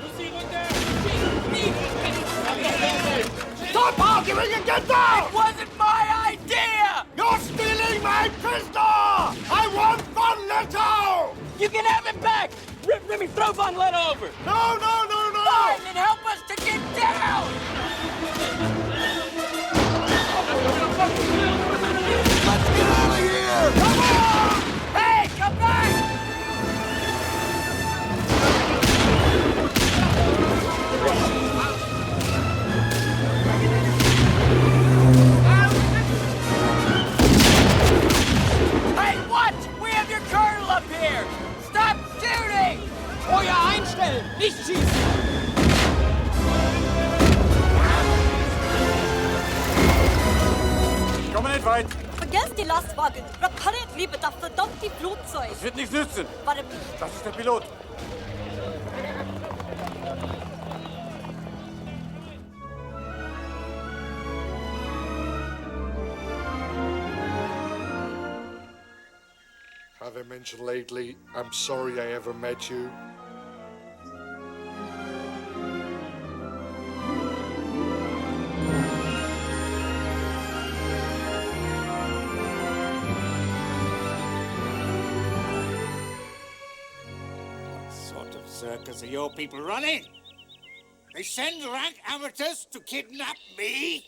Stop arguing and get down!
It wasn't my idea!
You're stealing my prisoner! I want Von Leto!
You can have it back! Remy, throw Von Leto over!
No, no, no, no!
Fine, then help us to get down!
Let's get out of here!
Come on! Hey, come back! Hey, what? We have your colonel up here! Stop
Nicht schießen!
Ich komme nicht weit.
Vergesst die Lastwagen. Repariert lieber das verdammte Flugzeug.
Das wird nichts nützen.
Warte.
Das ist der Pilot.
Have I mentioned lately, I'm sorry I ever met you?
What sort of circus are your people running? They send rank amateurs to kidnap me?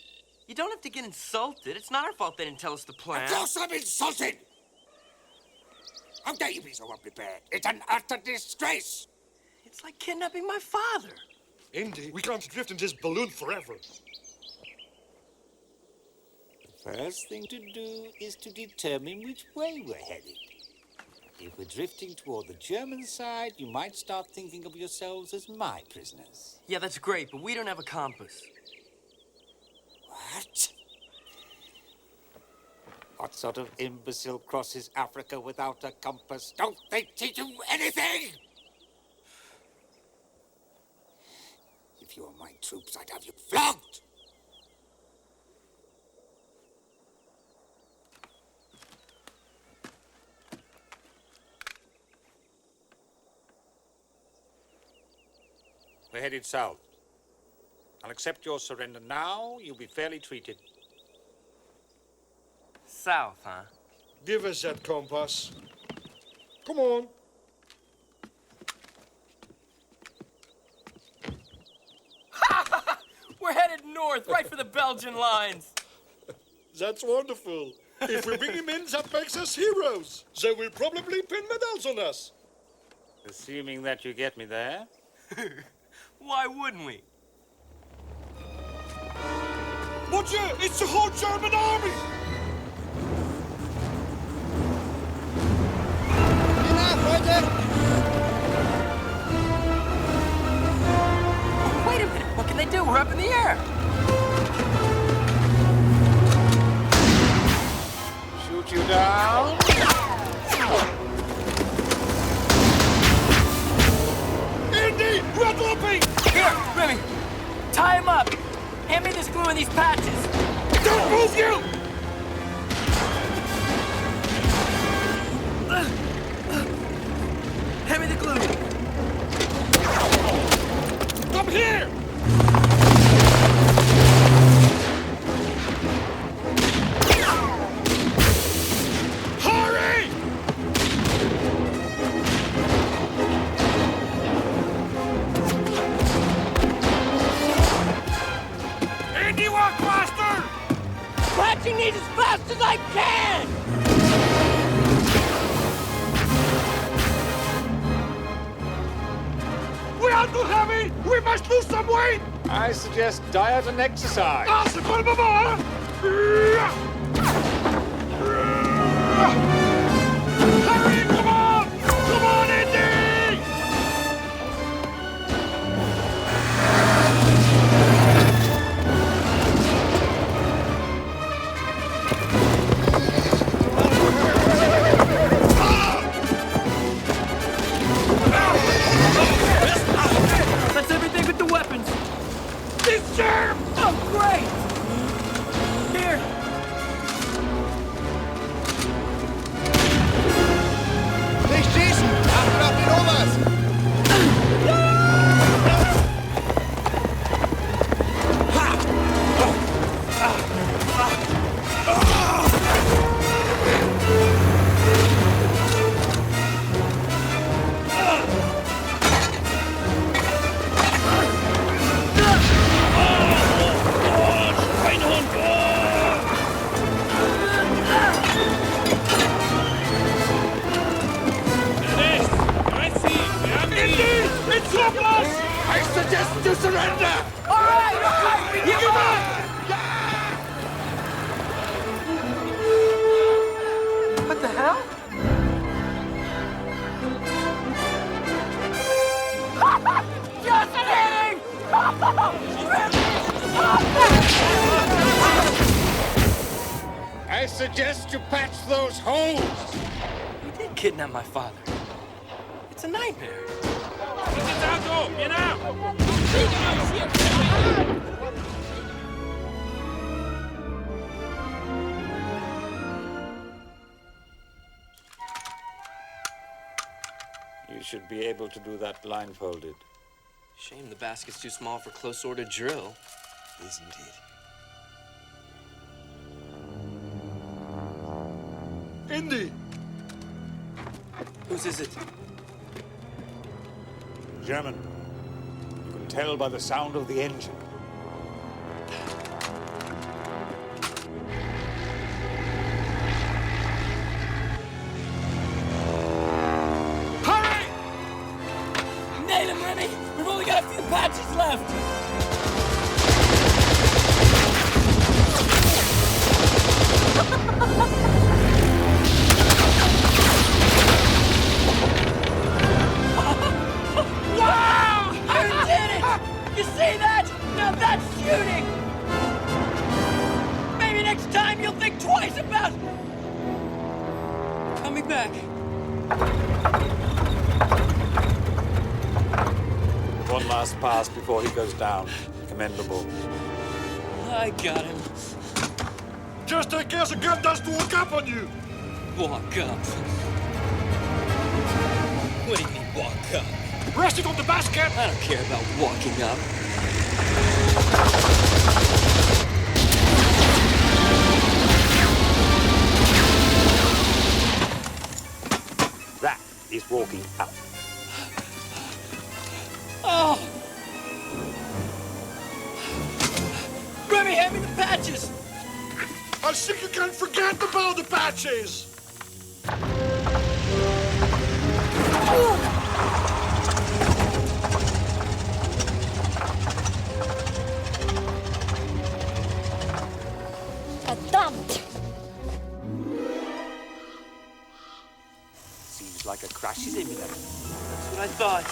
You don't have to get insulted. It's not our fault they didn't tell us the plan.
Of course I'm insulted! How dare you be so unprepared? It's an utter disgrace!
It's like kidnapping my father.
Indy, we can't drift in this balloon forever.
The first thing to do is to determine which way we're headed. If we're drifting toward the German side, you might start thinking of yourselves as my prisoners.
Yeah, that's great, but we don't have a compass.
What? What sort of imbecile crosses Africa without a compass? Don't they teach you anything? If you were my troops, I'd have you flogged! We're headed south. I'll accept your surrender now. You'll be fairly treated.
South, huh?
Give us that compass. Come on.
We're headed north, right for the Belgian lines.
That's wonderful. If we bring him in, that makes us heroes. They will probably pin medals on us.
Assuming that you get me there.
Why wouldn't we?
Watch it! It's the whole German army!
Wait a minute, what can they do? We're up in the air.
Shoot you down.
Indy! Red looping!
Here, Remy, tie him up. Hand me this glue and these patches.
Don't move, you!
Hand me the glue.
Come here! Hurry! Indy, walk faster!
Scratching these as fast as I can!
We are too heavy! We must lose some weight!
I suggest diet and exercise.
Ah, c'est pas le moment, hein? Hurry, come on! Come on, Indy!
That's everything but the weapons.
This germ!
Oh, great! Here.
Nicht schießen! Achtet auf den Oberst!
I suggest you surrender!
All right! We
Give him up!
What the hell?
those holes!
He did kidnap my father. It's a nightmare.
You should be able to do that blindfolded.
Shame the basket's too small for close order drill.
Isn't it?
Indy!
Whose is it?
German. You can tell by the sound of the engine.
Hurry! Nail him, Remy! We've only got a few patches left! Wow! You did it! You see that? Now that's shooting! Maybe next time you'll think twice about coming back.
One last pass before he goes down. Commendable.
I got him.
Just in case a gun does walk up on you.
Walk up. What do you mean, walk up?
Rest it on the basket!
I don't care about walking up.
That is walking up.
Oh! Remy, hand me the patches!
I think you can forget about the patches!
Verdammt!
Seems like a crash is imminent.
That's what I thought.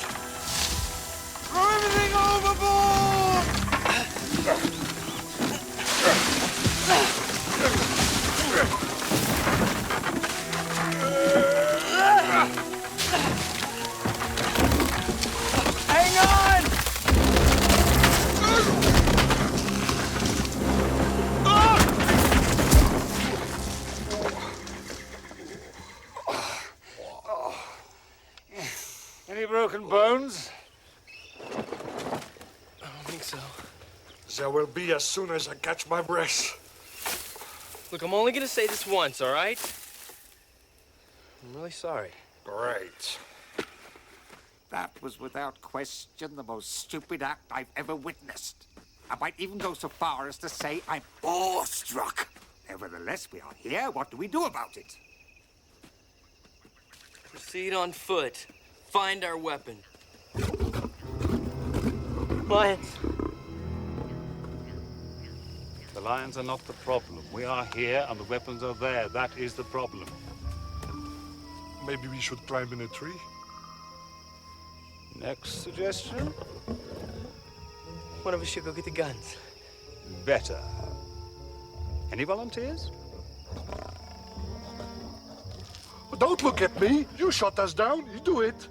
Throw everything overboard! Hang on!
Any broken bones?
I don't think so.
There will be as soon as I catch my breath.
Look, I'm only gonna say this once, all right? I'm really sorry.
Great.
That was without question the most stupid act I've ever witnessed. I might even go so far as to say I'm awestruck. Nevertheless, we are here. What do we do about it?
Proceed on foot. Find our weapon. Lions.
The lions are not the problem. We are here and the weapons are there. That is the problem.
Maybe we should climb in a tree?
Next suggestion?
One of us should go get the guns.
Better. Any volunteers?
Don't look at me. You shot us down. You do it.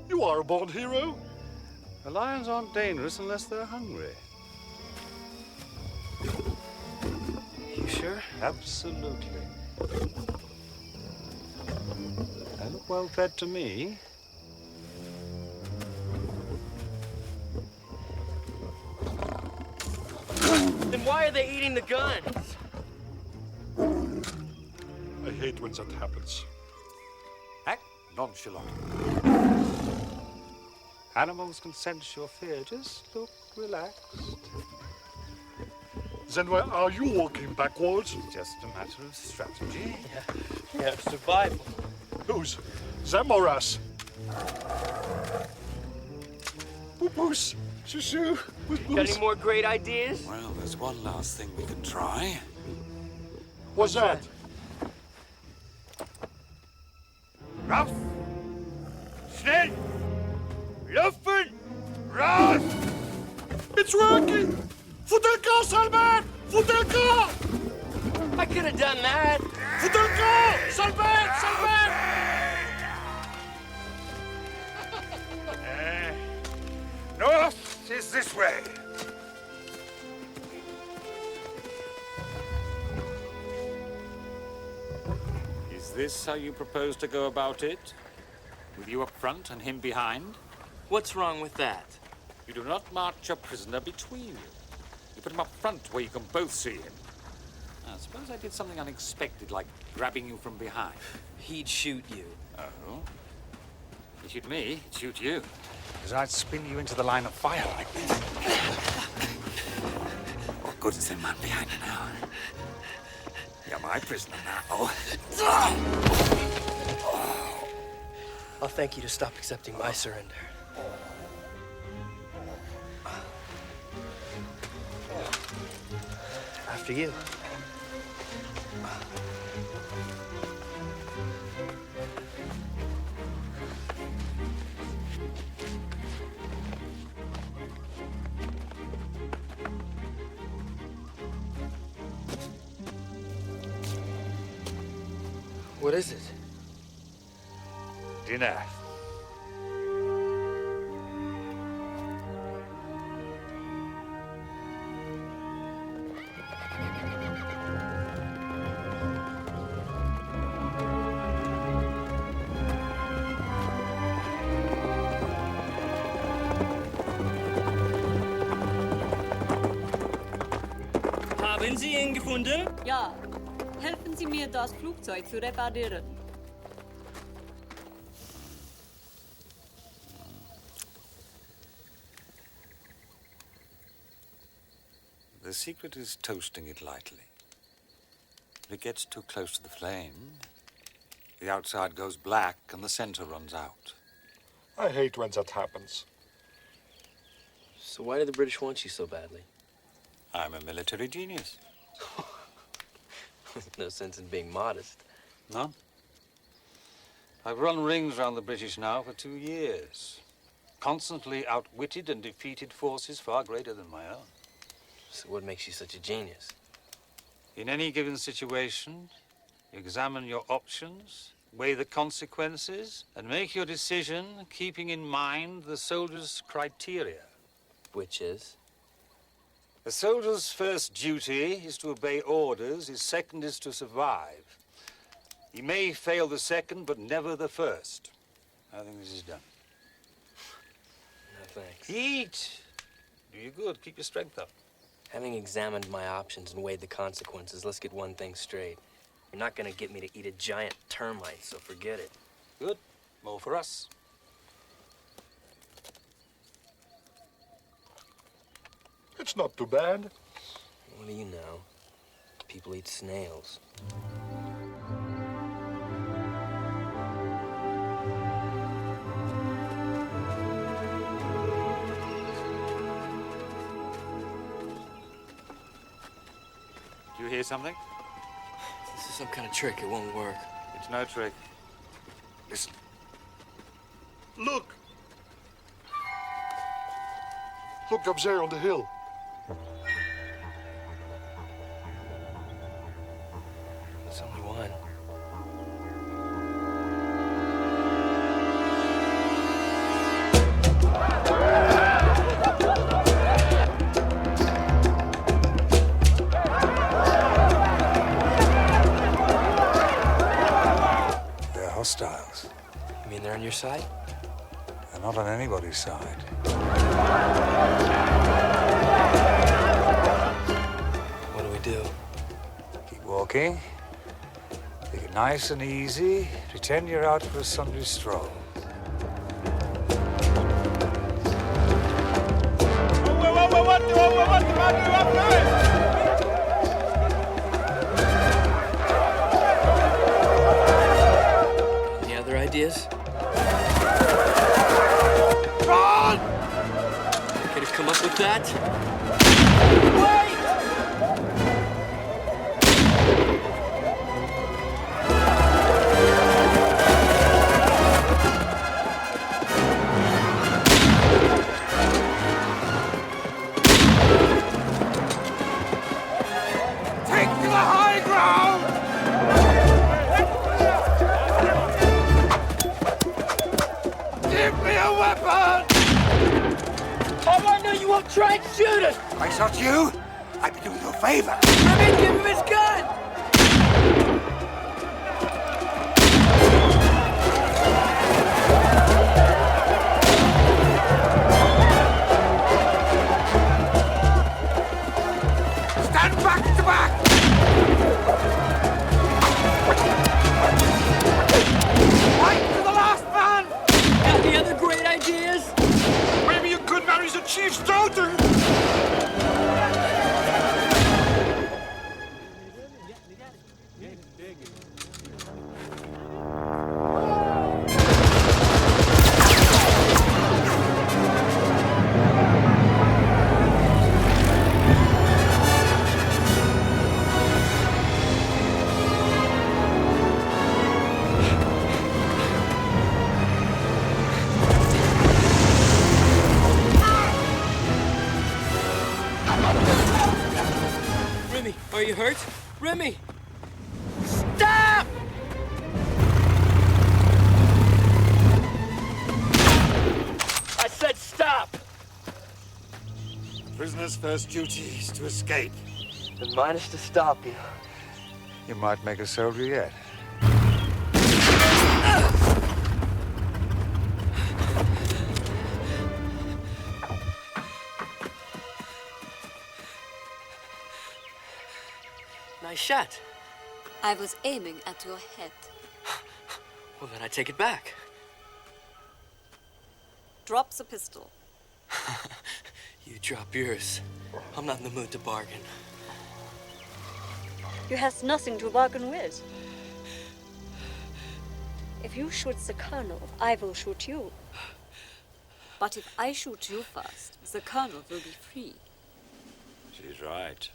You are a born hero.
The lions aren't dangerous unless they're hungry.
You sure?
Absolutely. They look well fed to me.
Then why are they eating the guns?
I hate when that happens.
Act nonchalant. Animals can sense your fear. Just look relaxed.
Then why are you walking backwards?
Just a matter of strategy.
Yeah, survival.
Who's? Them or us? Boos, shoo,
Got any more great ideas?
Well, there's one last thing we can try.
What's that?
Rauf! Schnell! Laufen! Raus!
It's working! Futelka, Salman! Futelka!
I could have done that.
Faut un camp! Salvez! Salvez!
North is this way.
Is this how you propose to go about it? With you up front and him behind?
What's wrong with that?
You do not march your prisoner between you. You put him up front where you can both see him. Now, suppose I did something unexpected, like grabbing you from behind.
He'd shoot you.
Oh? He'd shoot me, he'd shoot you. Because I'd spin you into the line of fire like this. What good is the man behind you now? You're my prisoner now.
I'll thank you to stop accepting my surrender. After you. What is it?
Dinner.
Haben Sie ihn gefunden?
Ja. Helfen Sie mir, das Flugzeug zu reparieren.
The secret is toasting it lightly. If it gets too close to the flame, the outside goes black and the center runs out.
I hate when that happens.
So why do the British want you so badly?
I'm a military genius.
No sense in being modest.
None. I've run rings around the British now for 2 years. Constantly outwitted and defeated forces far greater than my own.
So what makes you such a genius?
In any given situation, you examine your options, weigh the consequences, and make your decision keeping in mind the soldier's criteria.
Which is?
A soldier's first duty is to obey orders, his second is to survive. He may fail the second, but never the first. I think this is done.
No, thanks.
Eat! Do you good, keep your strength up.
Having examined my options and weighed the consequences, let's get one thing straight. You're not gonna get me to eat a giant termite, so forget it.
Good, more for us.
It's not too bad.
What do you know? People eat snails.
Do you hear something?
This is some kind of trick. It won't work.
It's no trick. Listen.
Look! Look up there on the hill.
There's only one.
They're hostiles.
You mean they're on your side?
They're not on anybody's side.
What do we do?
Keep walking. Take it nice and easy. Pretend you're out for a Sunday stroll.
Any other ideas?
Run!
Could have come up with that?
Take to the high ground! try and shoot us!
If I shot you, I'd be doing you a favor.
Remy, give him his gun!
Stand back to back! Right to the last man!
Got any other great ideas?
Maybe you could marry the chief's daughter.
Remy, are you hurt? Remy! Stop! I said stop!
Prisoner's first duty is to escape.
Then mine is to stop you.
You might make a soldier yet.
Nice shot.
I was aiming at your head.
Well, then I take it back.
Drop the pistol.
You drop yours. I'm not in the mood to bargain.
You have nothing to bargain with. If you shoot the colonel, I will shoot you. But if I shoot you first, the colonel will be free.
She's right.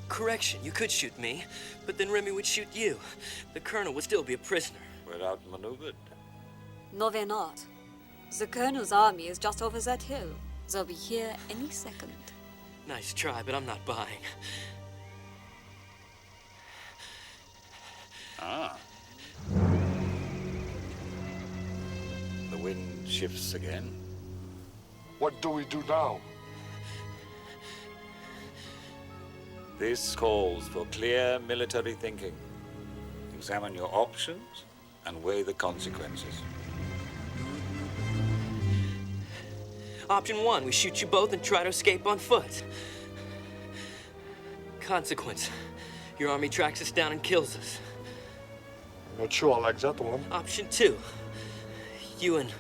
Correction, you could shoot me, but then Remy would shoot you. The colonel would still be a prisoner.
We're outmaneuvered.
No, we're not. The colonel's army is just over that hill. They'll be here any second.
Nice try, but I'm not buying.
Ah. The wind shifts again.
What do we do now?
This calls for clear military thinking. Examine your options and weigh the consequences.
Option 1, we shoot you both and try to escape on foot. Consequence, your army tracks us down and kills us.
Not sure I like that one.
Option 2, you and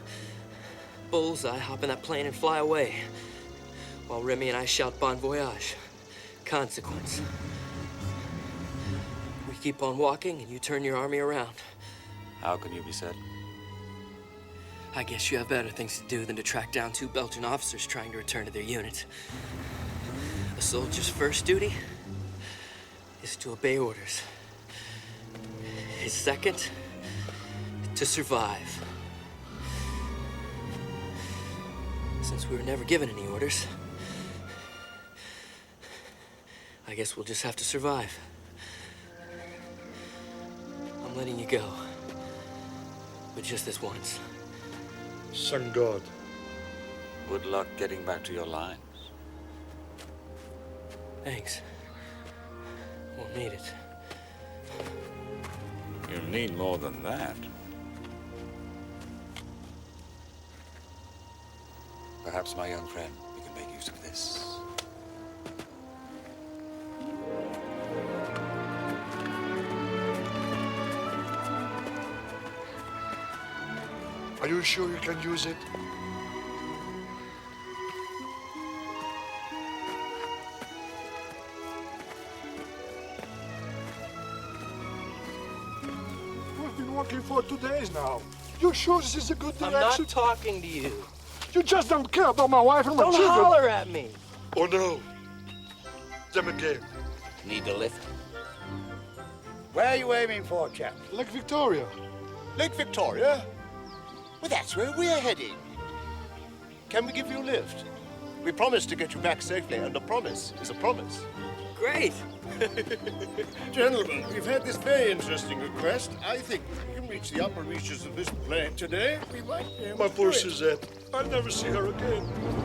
Bullseye hop in that plane and fly away, while Remy and I shout bon voyage. Consequence, we keep on walking and you turn your army around.
How can you be certain?
I guess you have better things to do than to track down 2 Belgian officers trying to return to their unit. A soldier's first duty is to obey orders. His second, to survive. Since we were never given any orders, I guess we'll just have to survive. I'm letting you go, but just this once.
Thank God.
Good luck getting back to your lines.
Thanks. Won't need it.
You'll need more than that.
Perhaps, my young friend, we can make use of this.
Are you sure you can use it? We've been working for 2 days now. You sure this is a good direction?
I'm not talking to you.
You just don't care about my wife and my
Don't
children.
holler at me.
Oh no. Them again.
Need a lift? Where are you aiming for, chap?
Lake Victoria.
Lake Victoria? Well, that's where we're heading. Can we give you a lift? We promised to get you back safely, and a promise is a promise.
Great.
Gentlemen, we've had this very interesting request. I think you
can reach the upper reaches of this planet today, we might be able
My
to
poor
do it.
Suzette. I'll never see her again.